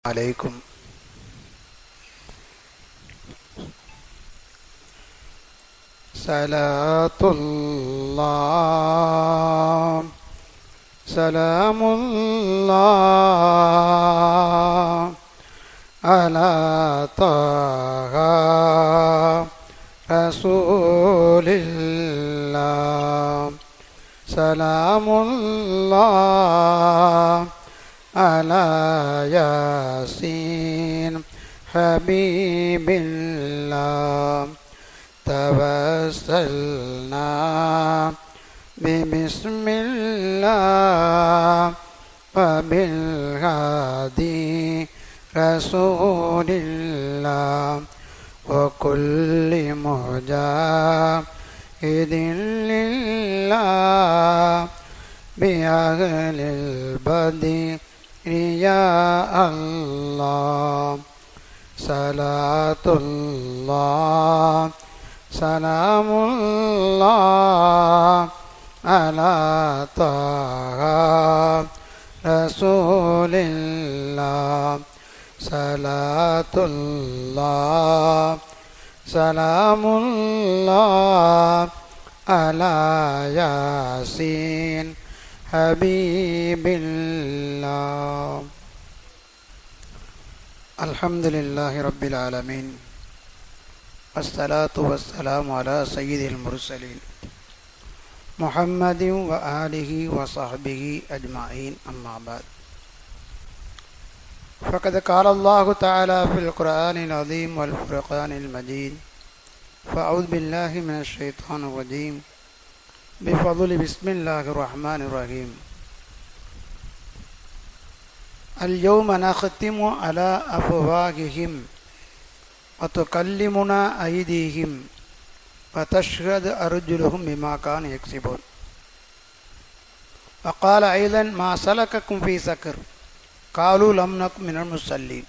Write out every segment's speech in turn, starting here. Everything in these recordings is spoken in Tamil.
عليكم صلاة الله سلام الله على طه رسول الله سلام الله على ياسين حبيب الله توسلنا بسم الله وبالهادي رسول الله وكل مجاهد لله بأهل البدر يا الله صلاة الله سلام الله على طه رسول الله صلاة الله سلام الله على ياسين حبيب الله الحمد لله رب العالمين والصلاة والسلام على سيد المرسلين محمد وآله وصحبه أجمعين أما بعد فقد قال الله تعالى في القرآن العظيم والفرقان المجيد فأعوذ بالله من الشيطان الرجيم بفضل بسم الله الرحمن الرحيم اليوم نختم على أفواههم وتكلمنا أيديهم وتشهد أرجلهم بما كانوا يكسبون وقال أيضا ما سلككم في سقر قالوا لم نكن من المصلين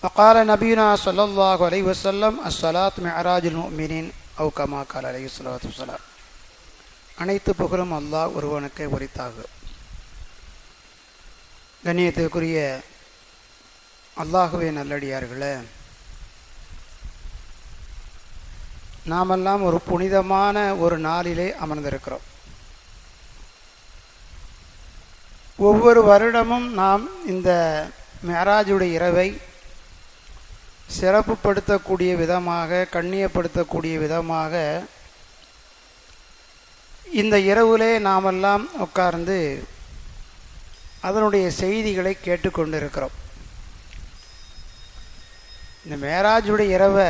وقال نبينا صلى الله عليه وسلم الصلاة معراج المؤمنين أو كما قال عليه الصلاة والسلام அனைத்து புகழும் அல்லாஹ் ஒருவனுக்கே உரித்தாக. கண்ணியத்திற்குரிய அல்லாஹுவே நல்லடியார்களே, நாமெல்லாம் ஒரு புனிதமான ஒரு நாளிலே அமர்ந்திருக்கிறோம். ஒவ்வொரு வருடமும் நாம் இந்த மேராஜுடைய இரவை சிறப்புப்படுத்தக்கூடிய விதமாக, கண்ணியப்படுத்தக்கூடிய விதமாக இந்த இரவிலே நாமெல்லாம் உட்கார்ந்து அதனுடைய செய்திகளை கேட்டுக்கொண்டிருக்கிறோம். இந்த மேராஜுடைய இரவை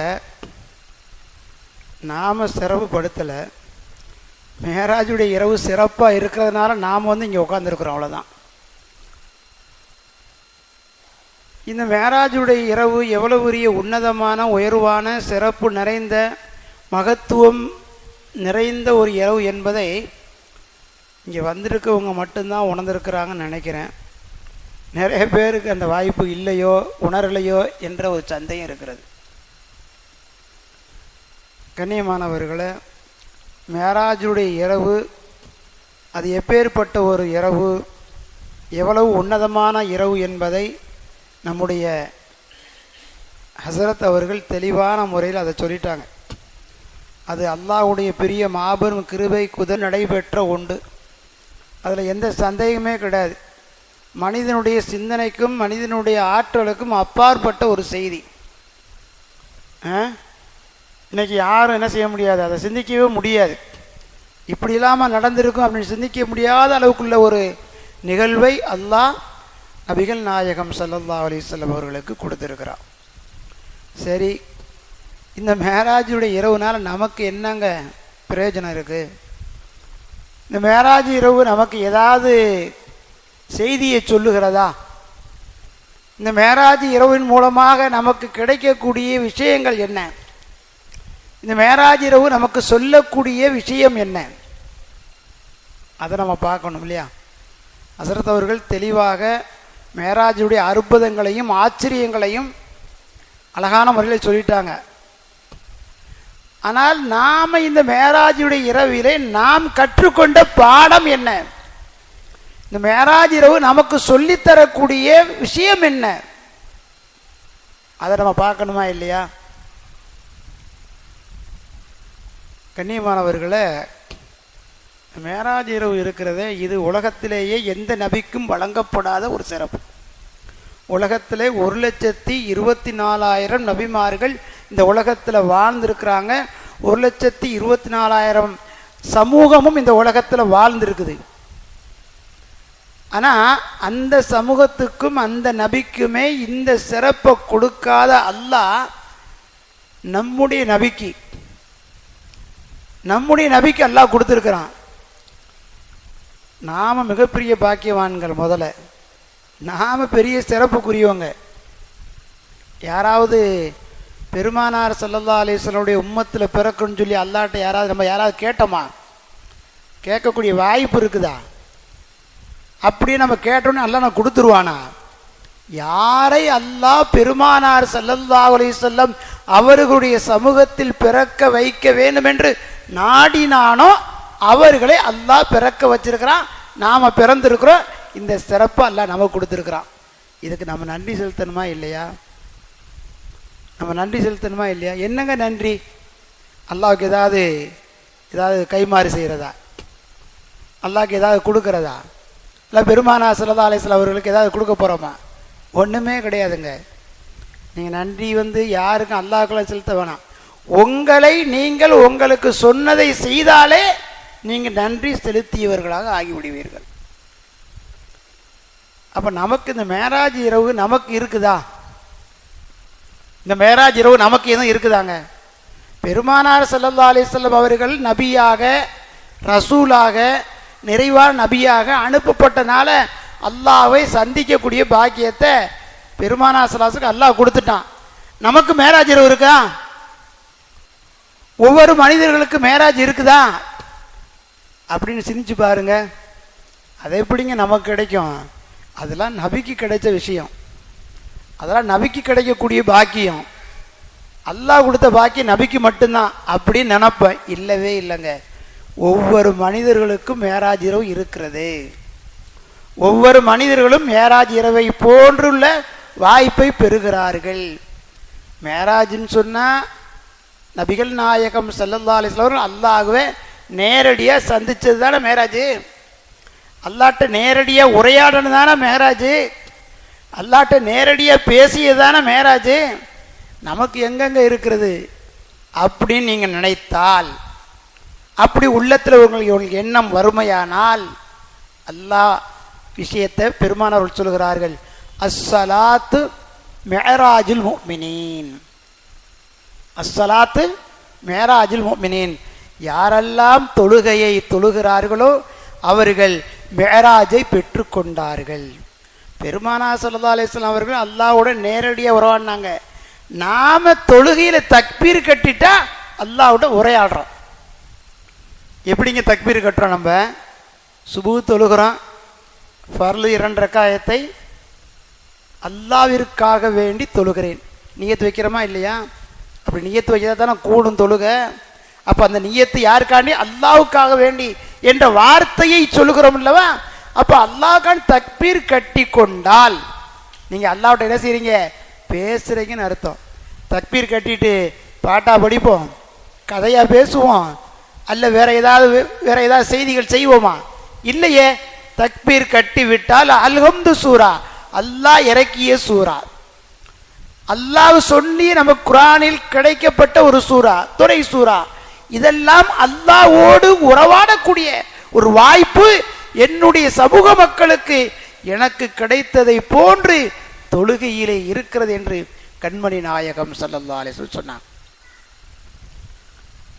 நாம் சிறப்புப்படுத்தலை, மேராஜுடைய இரவு சிறப்பாக இருக்கிறதுனால நாம் இங்கே உட்காந்துருக்குறோம், அவ்வளோதான். இந்த மேராஜுடைய இரவு எவ்வளவு பெரிய உன்னதமான, உயர்வான, சிறப்பு நிறைந்த, மகத்துவம் நிறைந்த ஒரு இரவு என்பதை இங்கே வந்திருக்கவங்க மட்டும்தான் உணர்ந்திருக்கிறாங்கன்னு நினைக்கிறேன். நிறைய பேருக்கு அந்த வாய்ப்பு இல்லையோ, உணரலையோ என்ற ஒரு சந்தேகம் இருக்கிறது. கண்ணியமானவர்களே, மேராஜுடைய இரவு அது எப்பேற்பட்ட ஒரு இரவு, எவ்வளவு உன்னதமான இரவு என்பதை நம்முடைய ஹசரத் அவர்கள் தெளிவான முறையில் அதை சொல்லிட்டாங்க. அது அல்லாஹ்வுடைய பெரிய மாபெரும் கிருபை குதல் நடைபெற்ற ஒன்று, அதில் எந்த சந்தேகமே கிடையாது. மனிதனுடைய சிந்தனைக்கும் மனிதனுடைய ஆற்றலுக்கும் அப்பாற்பட்ட ஒரு செய்தி. இன்னைக்கு யாரும் என்ன செய்ய முடியாது, அதை சிந்திக்கவே முடியாது. இப்படி இல்லாமல் நடந்திருக்கும் அப்படின்னு சிந்திக்க முடியாத அளவுக்குள்ள ஒரு நிகழ்வை அல்லாஹ் நபிகள் நாயகம் ஸல்லல்லாஹு அலைஹி வஸல்லம் அவர்களுக்கு கொடுத்துருக்கிறார். சரி, இந்த மேராஜுடைய இரவுனால நமக்கு என்னங்க பிரயோஜனம் இருக்குது? இந்த மேராஜ் இரவு நமக்கு ஏதாவது செய்தியை சொல்லுகிறதா? இந்த மேராஜ் இரவின் மூலமாக நமக்கு கிடைக்கக்கூடிய விஷயங்கள் என்ன? இந்த மேராஜ் இரவு நமக்கு சொல்லக்கூடிய விஷயம் என்ன? அதை நம்ம பார்க்கணும் இல்லையா? ஹஸரத் அவர்கள் தெளிவாக மேராஜுடைய அற்புதங்களையும் ஆச்சரியங்களையும் அழகான முறையில் சொல்லிட்டாங்க. ஆனால் நாம் இந்த மேராஜுடைய இரவிலே நாம் கற்றுக்கொண்ட பாடம் என்ன? இந்த மேராஜ் இரவு நமக்கு சொல்லித்தரக்கூடிய விஷயம் என்ன, அதை நம்ம பார்க்கணுமா இல்லையா? கண்ணியமானவர்களே, மேராஜ் இரவு இருக்கிறதே, இது உலகத்திலேயே எந்த நபிக்கும் வழங்கப்படாத ஒரு சிறப்பு. உலகத்திலே 1,24,000 நபிமார்கள் இந்த உலகத்தில் வாழ்ந்திருக்கிறாங்க. 1,24,000 சமூகமும் இந்த உலகத்தில் வாழ்ந்திருக்குது. ஆனால் அந்த சமூகத்துக்கும் அந்த நபிக்குமே இந்த சிறப்பை கொடுக்காத அல்லாஹ் நம்முடைய நபிக்கு அல்லாஹ் கொடுத்துருக்கிறான். நாம் மிகப்பெரிய பாக்கியவான்கள். முதல்ல நாம் பெரிய சிறப்புக்குரியவங்க. யாராவது பெருமானார் ஸல்லல்லாஹு அலைஹி வஸல்லம் உம்மத்தில் பிறக்குன்னு சொல்லி அல்லாஹ்ட்ட யாராவது கேட்டோமா? கேட்கக்கூடிய வாய்ப்பு இருக்குதா? அப்படியே நம்ம கேட்டோன்னு அல்லாஹ் நான் கொடுத்துருவானா? யாரை அல்லாஹ் பெருமானார் ஸல்லல்லாஹு அலைஹி வஸல்லம் அவர்களுடைய சமூகத்தில் பிறக்க வைக்க வேண்டும் என்று நாடினானோ அவர்களை அல்லாஹ் பிறக்க வச்சிருக்கிறான். நாம் பிறந்திருக்கிறோம். இந்த சிறப்பை அல்லாஹ் நமக்கு கொடுத்துருக்கிறான். இதுக்கு நம்ம நன்றி செலுத்தணுமா இல்லையா? நம்ம நன்றி செலுத்தணுமா இல்லையா? என்னங்க நன்றி? அல்லாஹ்வுக்கு ஏதாவது கைமாறு செய்கிறதா? அல்லாஹ்வுக்கு ஏதாவது கொடுக்கறதா? இல்லை பெருமானார் ஸல்லல்லாஹு அலைஹி வஸல்லம் அவர்களுக்கு ஏதாவது கொடுக்க போகிறோமா? ஒன்றுமே கிடையாதுங்க. நீங்கள் நன்றி யாருக்கும் அல்லாஹ்வுக்குள்ள செலுத்த வேணாம். உங்களை நீங்கள் உங்களுக்கு சொன்னதை செய்தாலே நீங்கள் நன்றி செலுத்தியவர்களாக ஆகிவிடுவீர்கள். அப்போ நமக்கு இந்த மேராஜ் இரவு நமக்கு இருக்குதா? இந்த மேராஜ் இரவு நமக்கு எதுவும் இருக்குதாங்க? பெருமானார் ஸல்லல்லாஹு அலைஹி வஸல்லம் அவர்கள் நபியாக, ரசூலாக, நிறைவான நபியாக அனுப்பப்பட்டனால அல்லாஹ்வை சந்திக்கக்கூடிய பாக்கியத்தை பெருமானார் ஸல்லல்லாஹு அலைஹி வஸல்லம் அல்லாஹ் கொடுத்துட்டான். நமக்கு மேராஜ் இரவு இருக்கா? ஒவ்வொரு மனிதர்களுக்கு மேராஜ் இருக்குதா அப்படின்னு சிந்திச்சு பாருங்க. அதை எப்படிங்க நமக்கு கிடைக்கும்? அதெல்லாம் நபிக்கு கிடைச்ச விஷயம். அதெல்லாம் நபிக்கு கிடைக்கக்கூடிய பாக்கியம். அல்லாஹ் கொடுத்த பாக்கியம் நபிக்கு மட்டும்தான் அப்படின்னு நினைப்பேன். இல்லவே இல்லைங்க. ஒவ்வொரு மனிதர்களுக்கும் மேராஜ் இரவு இருக்கிறது. ஒவ்வொரு மனிதர்களும் மேராஜ் இரவை போன்றுள்ள வாய்ப்பை பெறுகிறார்கள். மேராஜ்னு சொன்னால் நபிகள் நாயகம் ஸல்லல்லாஹு அலைஹி வஸல்லம் அல்லாஹ்வை நேரடியாக சந்திச்சது தானே மேராஜ். அல்லாஹ்ட்ட நேரடியாக உரையாடணும் தானே மேராஜ். அல்லாஹ்ட்ட நேரடியாக பேசியது தானே மேராஜ். நமக்கு எங்கெங்கே இருக்கிறது அப்படின்னு நீங்கள் நினைத்தால், அப்படி உள்ளத்தில் உங்களுக்கு எண்ணம் வறுமையானால், அல்லாஹ் விஷயத்தை பெருமானவர்கள் சொல்கிறார்கள், அஸ்ஸலாத்து மிஅராஜுல் முஃமினீன். அஸ்ஸலாத்து மிஅராஜுல் முஃமினீன். யாரெல்லாம் தொழுகையை தொழுகிறார்களோ அவர்கள் மிஅராஜை பெற்றுக்கொண்டார்கள். பெருமானார் ஸல்லல்லாஹு அலைஹி வஸல்லம் அவர்கள் அல்லாஹ்வோட நேரடியாக உறவாடினாங்க. நாம தொழுகையில் தக்பீர் கட்டிட்டா அல்லாஹ்வோட உரையாடுறோம். எப்படிங்க தக்பீர் கட்டுறோம்? நம்ம சுபூ தொழுகிறோம், ஃபர்லு 2 ரக்காயத்தை அல்லாஹ்விற்காக வேண்டி தொழுகிறேன் நியத்து வைக்கிறோமா இல்லையா? அப்படி நியத்து வைக்கிறதா தானே கூடும் தொழுக. அப்போ அந்த நியத்து யாருக்காண்டி? அல்லாஹ்வுக்காக வேண்டி என்ற வார்த்தையை சொல்லுகிறோம் இல்லவா? அப்போ அல்லாஹ்கான் தக்பீர் கட்டி கொண்டால் நீங்கள் அல்லாஹ்விட்ட என்ன செய்றீங்க? பேசுகிறீங்கன்னு அர்த்தம். தக்பீர் கட்டிட்டு பாட்டா படிப்போம், கதையாக பேசுவோம், அல்ல வேற ஏதாவது செய்திகள் செய்வோமா? இல்லையே. தக்பீர் கட்டி விட்டால் அல்ஹம்து சூரா, அல்லாஹ் இறக்கிய சூரா, அல்லாஹ் சொல்லி நம்ம குர்ஆனில் கிடைக்கப்பட்ட ஒரு சூரா, துறை சூரா. இதெல்லாம் அல்லாஹ்வோடு உறவாடக்கூடிய ஒரு வாய்ப்பு என்னுடைய சமூக மக்களுக்கு எனக்கு கிடைத்ததை போன்று தொழுகையிலே இருக்கிறது என்று கண்மணி நாயகம் ஸல்லல்லாஹு அலைஹி வஸல்லம் சொன்னாங்க.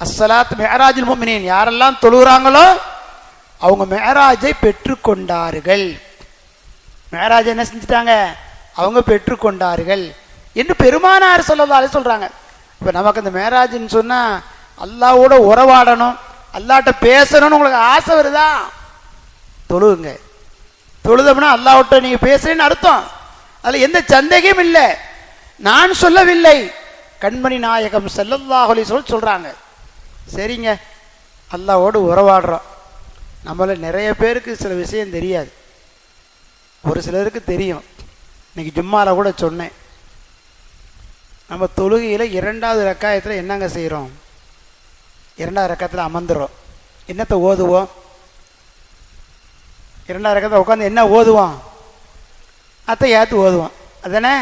அஸ்ஸலாத்து மிஅராஜுல் முஃமினீன். யாரெல்லாம் தொழுகிறாங்களோ அவங்க மிஅராஜை பெற்றுக்கொண்டார்கள். மிஅராஜ் என்ன செஞ்சிட்டாங்க? அவங்க பெற்றுக்கொண்டார்கள் என்று பெருமானார் ஸல்லல்லாஹு அலைஹி சொல்றாங்க. இப்போ நமக்கு அந்த மிஅராஜ்னு சொன்னால் அல்லாஹ்வோட உறவாடணும், அல்லாஹ்ட்ட பேசணும்னு உங்களுக்கு ஆசை வருதா? தொழுவுங்க. தொழுதம்னா அல்லாஹ்விட்ட நீங்கள் பேசுறேன்னு அர்த்தம். அதில் எந்த சந்தேகமும் இல்லை. நான் சொல்லவில்லை, கண்மணி நாயகம் ஸல்லல்லாஹு அலைஹி வஸல்லம் சொல்கிறாங்க. சரிங்க, அல்லாஹ்வோடு உறவாடுறோம். நம்மள நிறைய பேருக்கு சில விஷயம் தெரியாது. ஒரு சிலருக்கு தெரியும். இன்னைக்கு ஜும்மால கூட சொன்னேன், நம்ம தொழுகையில் 2வது ரக்காயத்தில் என்னங்க செய்கிறோம்? 2வது ரக்காயத்தில் அமர்ந்துடும். என்னத்தை ஓதுவோம்? 2வது ரக்காயத்தில் உட்காந்து என்ன ஓதுவோம்? அத்தையாத்து ஓதுவோம். அதானே?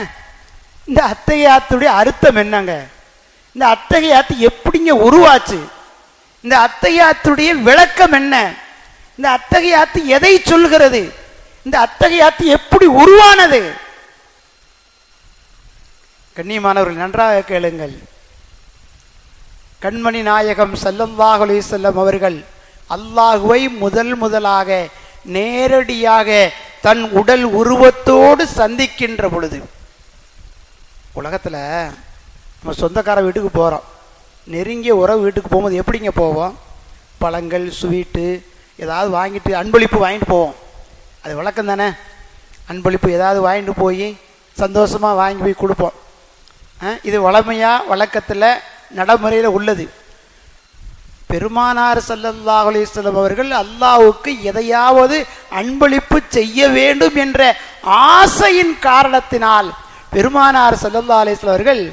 இந்த அத்தையாத்துடைய அர்த்தம் என்னங்க? இந்த அத்தையாத்து எப்படிங்க உருவாச்சு? இந்த அத்தையாத்துடைய விளக்கம் என்ன? இந்த அத்தையாத்து எதை சொல்கிறது? இந்த அத்தையாத்து எப்படி உருவானது? கண்ணியமானவர்கள் நன்றாக கேளுங்கள். கண்மணி நாயகம் ஸல்லல்லாஹு அலைஹி வஸல்லம் அவர்கள் அல்லாஹுவை முதலாக நேரடியாக தன் உடல் உருவத்தோடு சந்திக்கின்ற பொழுது, உலகத்தில் நம்ம சொந்தக்கார வீட்டுக்கு போகிறோம், நெருங்கிய உறவு வீட்டுக்கு போகும்போது எப்படிங்க போவோம்? பழங்கள், ஸ்வீட்டு ஏதாவது வாங்கிட்டு அன்பளிப்பு வாங்கிட்டு போவோம். அது வழக்கம் தானே. அன்பளிப்பு ஏதாவது வாங்கிட்டு போய் சந்தோஷமாக வாங்கி போய் கொடுப்போம். இது வழமையாக வழக்கத்தில் நடைமுறையில் உள்ளது. பெருமானார் ஸல்லல்லாஹு அலைஹி வஸல்லம் அவர்கள் அல்லாஹ்வுக்கு எதையாவது அன்பளிப்பு செய்ய வேண்டும் என்ற ஆசையின் காரணத்தினால் பெருமானார் ஸல்லல்லாஹு அலைஹி வஸல்லம் அவர்கள்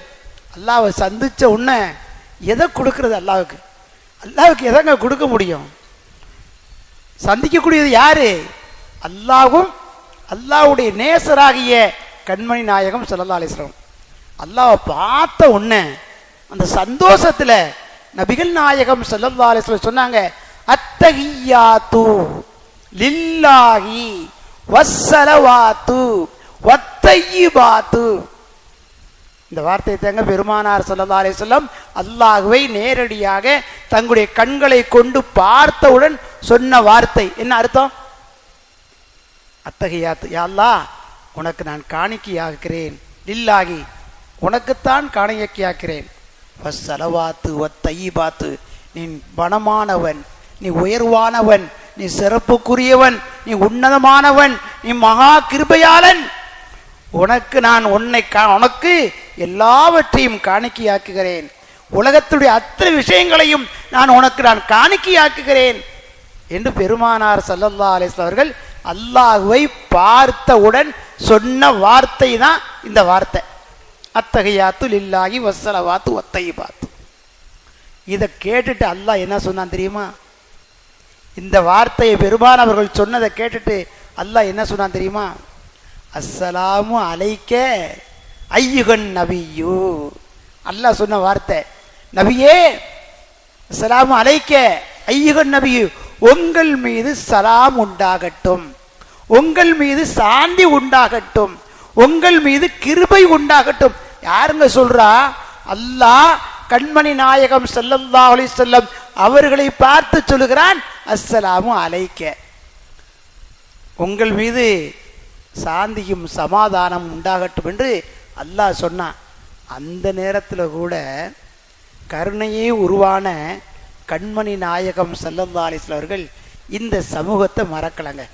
அல்லாஹ்வை சந்திச்ச உடனே எதை கொடுக்கறது? அல்லாஹ்வுக்கு எதங்க கொடுக்க முடியும்? சந்திக்கக்கூடியது யாரு? அல்லாஹ்வும் அல்லாஹ்வுடைய நேசராகிய கண்மணி நாயகம் ஸல்லல்லாஹு அலைஹி வஸல்லம். அல்லாஹ்வை பார்த்த உடனே அந்த சந்தோஷத்துல நபிகள் நாயகம் ஸல்லல்லாஹு அலைஹி வஸல்லம் சொன்னாங்க, அத்தஹியாத்து லில்லாஹி வஸ்ஸலவாத்து வத்தய்யிபாத்து. இந்த வார்த்தையை தாங்க பெருமானார் ஸல்லல்லாஹு அலைஹி வஸல்லம் அல்லாஹ்வை நேரடியாக தங்களுடைய கண்களை கொண்டு பார்த்தவுடன் சொன்ன வார்த்தை. என்ன அர்த்தம்? அத்தஹியாத்து, யா அல்லாஹ் உனக்கு நான் காணிக்கையாக்கிறேன், லில்லாஹி உனக்குத்தான் காணிக்கையாக்கிறேன், வஸ்ஸலவாத்து வத்தய்யிபாத்து நீ பணமானவன், நீ உயர்வானவன், நீ சிறப்புக்குரியவன், நீ உன்னதமானவன், நீ மகா கிருபையாளன், உனக்கு நான் உனக்கு எல்லாவற்றையும் காணிக்கையாக்குகிறேன், உலகத்துடைய அத்தனை விஷயங்களையும் நான் காணிக்கையாக்குகிறேன் என்று பெருமானார் ஸல்லல்லாஹு அலைஹி வஸல்லம் அவர்கள் அல்லாஹ்வை பார்த்தவுடன் சொன்ன வார்த்தை தான் இந்த வார்த்தை, அத்தஹியாத்து லில்லாஹி வஸ்ஸலவாத்து வத்தய்யிபாத்து. இதை கேட்டுட்டு அல்லாஹ் என்ன சொன்னான் தெரியுமா? இந்த வார்த்தையை பெருமான் அவர்கள் சொன்னதை கேட்டுட்டு அல்லாஹ் என்ன சொன்னான் தெரியுமா? அஸ்ஸலாமு அலைக்க ஐயுகன் நபியு. அல்லாஹ் சொன்ன வார்த்தை, நபியே அஸ்ஸலாமு அலைக்க ஐயுகன் நபியு, உங்கள் மீது சலாம் உண்டாகட்டும், உங்கள் மீது சாந்தி உண்டாகட்டும், உங்கள் மீது கிருபை உண்டாகட்டும். யாருங்க சொல்றா? அல்லாஹ் கண்மணி நாயகம் ஸல்லல்லாஹு அலைஹி வஸல்லம் அவர்களை பார்த்து சொல்லுகிறான், அஸ்ஸலாமு அலைக்க, உங்கள் மீது சாந்தியும் சமாதானம் உண்டாகட்டும் என்று அல்லாஹ் சொன்னான். அந்த நேரத்தில் கூட கருணையே உருவான கண்மணி நாயகம் ஸல்லல்லாஹு அலைஹி வஸல்லம் அவர்கள் இந்த சமூகத்தை மறக்கலைங்க.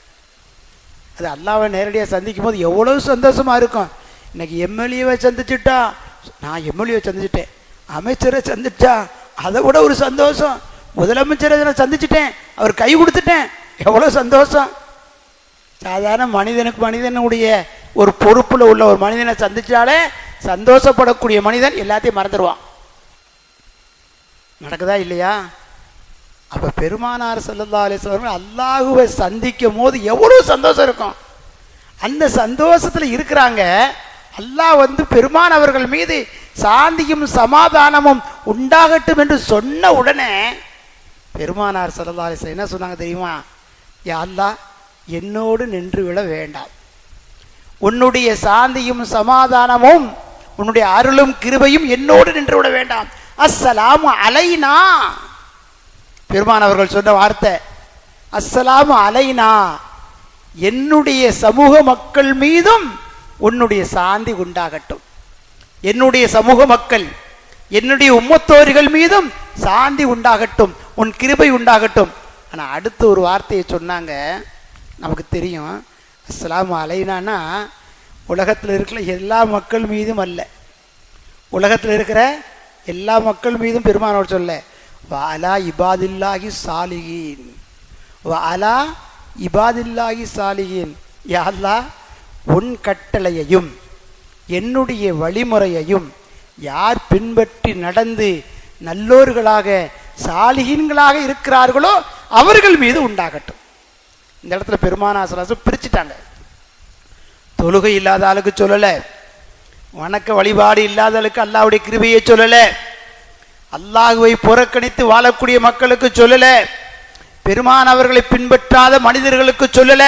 அது அல்லாஹ்வை நேரடியாக சந்திக்கும் போது எவ்வளவு சந்தோஷமா இருக்கும். இன்னைக்கு எம்எல்ஏவை சந்திச்சுட்டா, நான் எம்எல்ஏவை சந்திச்சுட்டேன், அமைச்சரை சந்திச்சா அதை விட ஒரு சந்தோஷம், முதலமைச்சரை நான் சந்திச்சுட்டேன், அவர் கை கொடுத்துட்டேன், எவ்வளோ சந்தோஷம். சாதாரண மனிதனுடைய ஒரு பொறுப்புல உள்ள ஒரு மனிதனை சந்திச்சாலே சந்தோஷப்படக்கூடிய மனிதன் எல்லாத்தையும் மறந்துடுவான். நடக்குதா இல்லையா? அப்ப பெருமானார் ஸல்லல்லாஹு அலைஹி வஸல்லம் அல்லாஹ்வை சந்திக்கும் போது எவ்வளவு சந்தோஷம் இருக்கும். அந்த சந்தோஷத்துல இருக்கிறாங்க. அல்லாஹ் பெருமான் அவர்கள் மீது சாந்தியும் சமாதானமும் உண்டாகட்டும் என்று சொன்ன உடனே பெருமானார் ஸல்லல்லாஹு அலைஹி வஸல்லம் என்ன சொன்னாங்க தெரியுமா? யா அல்லாஹ் என்னோடு நின்று விட வேண்டாம், உன்னுடைய சாந்தியும் சமாதானமும் உன்னுடைய அருளும் கிருபையும் என்னோடு நின்று விட வேண்டாம், அஸ்ஸலாமு அலைனா. பெருமான் அவர்கள் சொன்ன வார்த்தை அஸ்ஸலாமு அலைனா, என்னுடைய சமூக மக்கள் மீதும் உன்னுடைய சாந்தி உண்டாகட்டும், என்னுடைய சமூக மக்கள் என்னுடைய உம்மத்தோர்கள் மீதும் சாந்தி உண்டாகட்டும், உன் கிருபை உண்டாகட்டும். ஆனால் அடுத்து ஒரு வார்த்தையை சொன்னாங்க, நமக்கு தெரியும். அஸ்ஸலாமு அலைனானா உலகத்தில் இருக்கிற எல்லா மக்கள் மீதும் அல்ல, உலகத்தில் இருக்கிற எல்லா மக்கள் மீதும் பெருமானோர் சொல்ல, வஅலா இபாதில்லாஹி சாலிஹீன், வஅலா இபாதில்லாஹி சாலிஹீன். யா அல்லாஹ் உன் கட்டளையையும் என்னுடைய வழிமுறையையும் யார் பின்பற்றி நடந்து நல்லோர்களாக சாலிஹீன்களாக இருக்கிறார்களோ அவர்கள் மீது உண்டாகட்டும். இந்த இடத்துல பெருமானார் ஸல்லல்லாஹு பிரிச்சுட்டாங்க. தொழுகை இல்லாத ஆளுக்கு சொல்லல, வணக்க வழிபாடு இல்லாத ஆளுக்கு அல்லாஹ்வுடைய கிருபையை சொல்லல, அல்லாஹ்வை புறக்கணித்து வாழக்கூடிய மக்களுக்கு சொல்லல, பெருமான் அவர்களை பின்பற்றாத மனிதர்களுக்கு சொல்லல,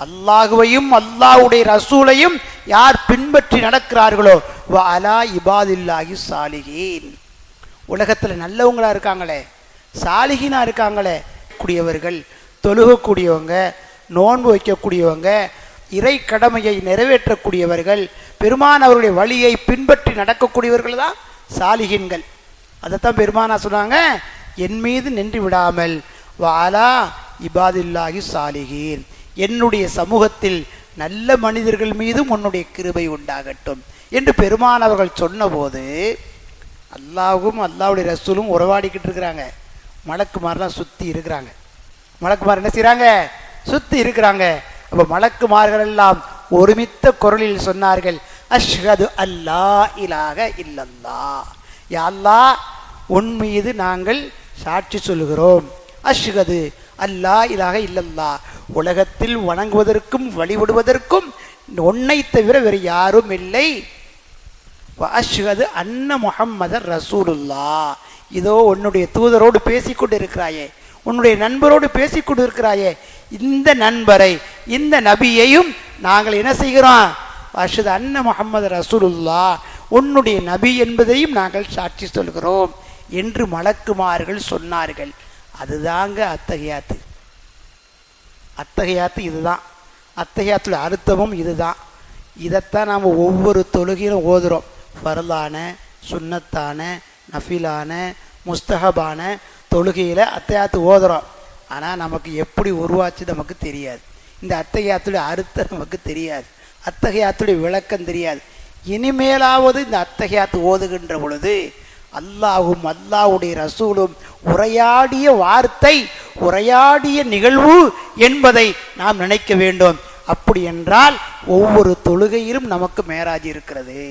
அல்லாஹ்வையும் அல்லாஹ்வுடைய ரசூலையும் யார் பின்பற்றி நடக்கிறார்களோ வ அலா இபாதில்லாஹி சாலிஹீன், உலகத்துல நல்லவங்களா இருக்காங்களே, சாலிஹீனா இருக்காங்களே, கூடியவர்கள், தொழுகக்கூடியவங்க, நோன்பு வைக்கக்கூடியவங்க, இறை கடமையை நிறைவேற்றக்கூடியவர்கள், பெருமான் அவருடைய வழியை பின்பற்றி நடக்கக்கூடியவர்கள் தான் சாலிஹீன்கள். அதைத்தான் பெருமானா சொன்னாங்க, என் மீது நின்று விடாமல் வாலா இபாதில்லாஹி சாலிஹீன், என்னுடைய சமூகத்தில் நல்ல மனிதர்கள் மீதும் உன்னுடைய கிருபை உண்டாகட்டும் என்று பெருமான் அவர்கள் சொன்னபோது அல்லாஹ்வும் அல்லாஹ்வுடைய ரசூலும் உறவாடிக்கிட்டு இருக்கிறாங்க. மலக்குமாரெலாம் சுற்றி இருக்கிறாங்க. மலக்குமார் என்ன செய்கிறாங்க? சுற்றி இருக்கிறாங்க. அப்போ மலக்குமார்கள் எல்லாம் ஒருமித்த குரலில் சொன்னார்கள், அஷ்ஹது அல்லா இலாஹ இல்லல்லாஹ், யா அல்லாஹ் உன் மீது நாங்கள் சாட்சி சொல்லுகிறோம். அஷ்ஹது அல்லா இலாஹ இல்லல்லாஹ், உலகத்தில் வணங்குவதற்கும் வழிபடுவதற்கும் உன்னை தவிர வேறு யாரும் இல்லை. அஷ்ஹது அன்ன முஹம்மதர் ரசூலுல்லாஹ், இதோ உன்னுடைய தூதரோடு பேசிக்கொண்டு இருக்கிறாயே, உன்னுடைய நண்பரோடு பேசிக்கொண்டு இருக்கிறாயே, இந்த நண்பரை இந்த நபியையும் நாங்கள் என்ன செய்கிறோம்? அஷ்ஹது அன்ன முஹம்மது ரசூலுல்லாஹ், உன்னுடைய நபி என்பதையும் நாங்கள் சாட்சி சொல்கிறோம் என்று மலக்குமார்கள் சொன்னார்கள். அதுதாங்க அத்தகையாத்து. அத்தகையாத்து இதுதான். அத்தகையாத்துல அர்த்தமும் இதுதான். இதைத்தான் நாம் ஒவ்வொரு தொழுகையிலும் ஓதுறோம். ஃபர்லான, சுன்னத்தான, நஃபிலான, முஸ்தஹபான தொழுகையில் அத்தகையாத்து ஓதுறோம். ஆனால் நமக்கு எப்படி உருவாச்சு நமக்கு தெரியாது. இந்த அத்தகையாத்துடைய அர்த்தம் நமக்கு தெரியாது. அத்தகையாத்துடைய விளக்கம் தெரியாது. இனிமேலாவது இந்த அத்தகையாத்து ஓதுகின்ற பொழுது அல்லாஹும் அல்லாஹ்வுடைய ரசூலும் உரையாடிய வார்த்தை, உரையாடிய நிகழ்வு என்பதை நாம் நினைக்க வேண்டும். அப்படி என்றால் ஒவ்வொரு தொழுகையிலும் நமக்கு மேராஜ் இருக்கிறது.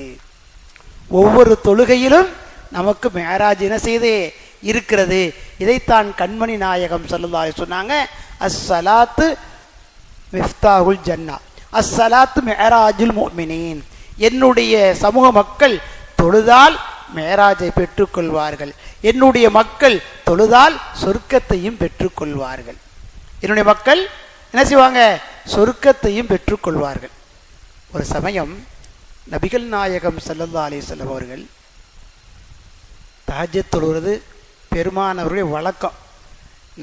ஒவ்வொரு தொழுகையிலும் நமக்கு மேராஜ் என்ன செய்து இருக்கிறது. இதைத்தான் கண்மணி நாயகம் ஸல்லல்லாஹு அலைஹி சொன்னாங்க, அஸ்ஸலாத்து மிஃப்தாஹுல் ஜன்னா, அஸ்ஸலாத்து மிஅராஜுல் முஃமினீன், என்னுடைய சமூக மக்கள் தொழுதால் மேராஜை பெற்றுக்கொள்வார்கள், என்னுடைய மக்கள் தொழுதால் சொர்க்கத்தையும் பெற்றுக்கொள்வார்கள். என்னுடைய மக்கள் என்ன செய்வாங்க? சொர்க்கத்தையும் பெற்றுக்கொள்வார்கள். ஒரு சமயம் நபிகள் நாயகம் ஸல்லல்லாஹு அலைஹி வஸல்லம் அவர்கள் தஹஜ்ஜத் தொழுகிறது பெருமான் அவருடைய வழக்கம்.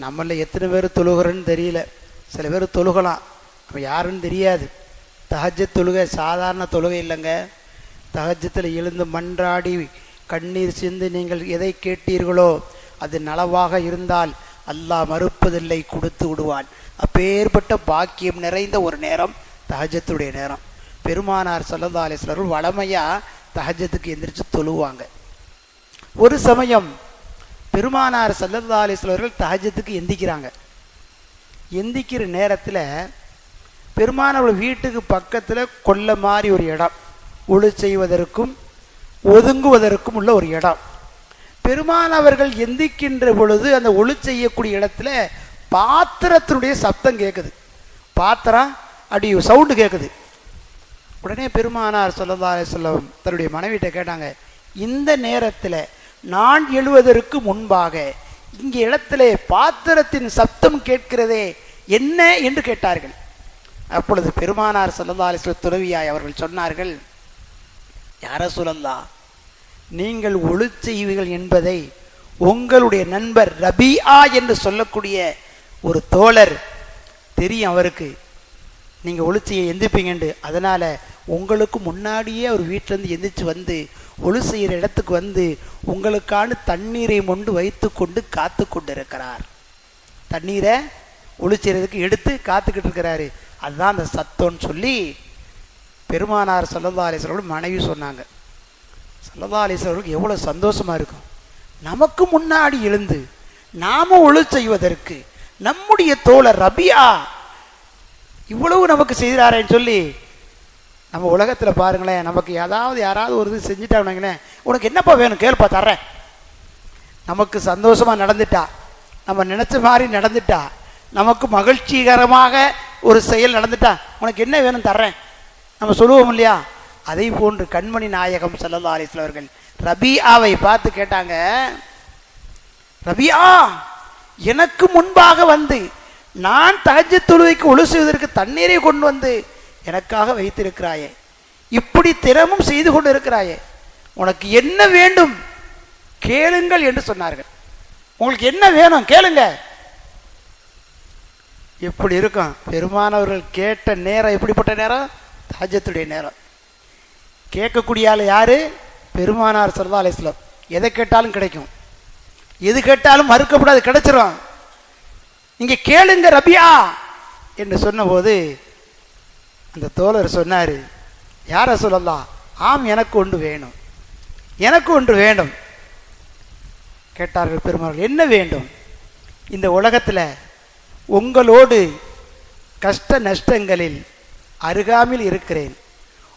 நம்மள எத்தனை பேர் தொழுகிறன்னு தெரியல, சில பேர் தொழுகலாம், அப்போ யாருன்னு தெரியாது. தஹஜ்ஜத் தொழுகை சாதாரண தொழுகை இல்லைங்க. தஹஜ்ஜத்தில் எழுந்து மன்றாடி கண்ணீர் சிந்து நீங்கள் எதை கேட்டீர்களோ அது நலவாக இருந்தால் அல்லாஹ் மறுப்பதில்லை, கொடுத்து விடுவான். அப்பேற்பட்ட பாக்கியம் நிறைந்த ஒரு நேரம் தஹஜ்ஜத்துடைய நேரம். பெருமானார் ஸல்லல்லாஹு அலைஹி வஸல்லம் வளமையாக தஹஜ்ஜத்துக்கு எந்திரிச்சு தொழுவாங்க. ஒரு சமயம் பெருமானார் ஸல்லல்லாஹு அலைஹி வஸல்லம் அவர்கள் தஹஜ்ஜத்துக்கு எந்திக்கிறாங்க. எந்திக்கிற நேரத்தில் பெருமானார் வீட்டுக்கு பக்கத்தில் கொல்ல மாதிரி ஒரு இடம், ஒளி செய்வதற்கும் ஒதுங்குவதற்கும் உள்ள ஒரு இடம். பெருமான் அவர்கள் எந்திக்கின்ற பொழுது அந்த ஒளி செய்யக்கூடிய இடத்துல பாத்திரத்தினுடைய சப்தம் கேட்குது. பாத்திரம் அப்படி சவுண்டு கேட்குது. உடனே பெருமானார் ஸல்லல்லாஹு அலைஹி வஸல்லம் தன்னுடைய மனைவிட்ட கேட்டாங்க, இந்த நேரத்தில் நான் எழுவதற்கு முன்பாக இங்கே இடத்துல பாத்திரத்தின் சப்தம் கேட்கிறதே என்ன என்று கேட்டார்கள். அப்பொழுது பெருமானார் ஸல்லல்லாஹு அலைஹி வஸல்லம் துறவியாய் அவர்கள் சொன்னார்கள், யா ரசூலல்லாஹ், நீங்கள் ஒளி செய்வீர்கள் என்பதை உங்களுடைய நண்பர் ரபிஆ என்று சொல்லக்கூடிய ஒரு தோழர் தெரியும், அவருக்கு நீங்கள் ஒளி செய்ய எந்திப்பீங்கண்டு. அதனால் உங்களுக்கு முன்னாடியே அவர் வீட்டிலேருந்து எந்திரிச்சு வந்து ஒளி செய்கிற இடத்துக்கு வந்து உங்களுக்கான தண்ணீரை கொண்டு வைத்து கொண்டு காத்து கொண்டு இருக்கிறார். தண்ணீரை ஒளி செய்கிறதுக்கு எடுத்து காத்துக்கிட்டு இருக்கிறாரு. அதுதான் அந்த சத்தம்னு சொல்லி பெருமானார் ஸல்லல்லாஹு அலைஹி வஸல்லம் மனைவி சொன்னாங்க. ஸல்லல்லாஹு அலைஹி வஸல்லம் எவ்வளோ சந்தோஷமாக இருக்கும், நமக்கு முன்னாடி எழுந்து நாம ஒளி செய்வதற்கு நம்முடைய தோழர் ரபிஆ இவ்வளவு நமக்கு செய்கிறாரேன்னு சொல்லி நம்ம உலகத்தில் பாருங்களேன், நமக்கு யாராவது ஒரு இது செஞ்சுட்டாங்கன்னு, உனக்கு என்னப்பா வேணும் கேள்ப்பா தர்றேன். நமக்கு சந்தோஷமாக நடந்துட்டா, நம்ம நினச்ச மாதிரி நடந்துட்டா, நமக்கு மகிழ்ச்சிகரமாக ஒரு செயல் நடந்துட்டா, உனக்கு என்ன வேணும் தர்றேன் நம்ம சொல்லுவோம் இல்லையா? அதை போன்று கண்மணி நாயகம் ஸல்லல்லாஹு அலைஹி வஸல்லம் அவர்கள் ரபியாவை பார்த்து கேட்டாங்க, ரபியா, எனக்கு முன்பாக வந்து நான் தஹஜ்ஜுத் தொழுகைக்கு ஒழு செய்வதற்கு தண்ணீரை கொண்டு வந்து எனக்காக வைத்திருக்கிறாயே, இப்படி தினமும் செய்து கொண்டு இருக்கிறாயே, உனக்கு என்ன வேண்டும் கேளுங்கள் என்று சொன்னார்கள். உங்களுக்கு என்ன வேணும் கேளுங்க. எப்படி இருக்கும் பெருமானவர்கள் கேட்ட நேரம்? எப்படிப்பட்ட நேரம்? தஹஜ்ஜுடைய நேரம். கேட்கக்கூடிய ஆள் யாரு? பெருமானார் ஸல்லல்லாஹு அலைஹி வஸல்லம். எதை கேட்டாலும் கிடைக்கும், எது கேட்டாலும் மறுக்கப்படாது, கிடைச்சிரும். நீங்க கேளுங்க ரபியா என்று சொன்னபோது அந்த தோழர் சொன்னாரு, யா ரசூலல்லாஹ், ஆம் எனக்கு ஒன்று வேணும், எனக்கு ஒன்று வேண்டும். கேட்டார்கள் பெருமாள், என்ன வேண்டும்? இந்த உலகத்தில் உங்களோடு கஷ்ட நஷ்டங்களில் அருகாமையில் இருக்கிறேன்,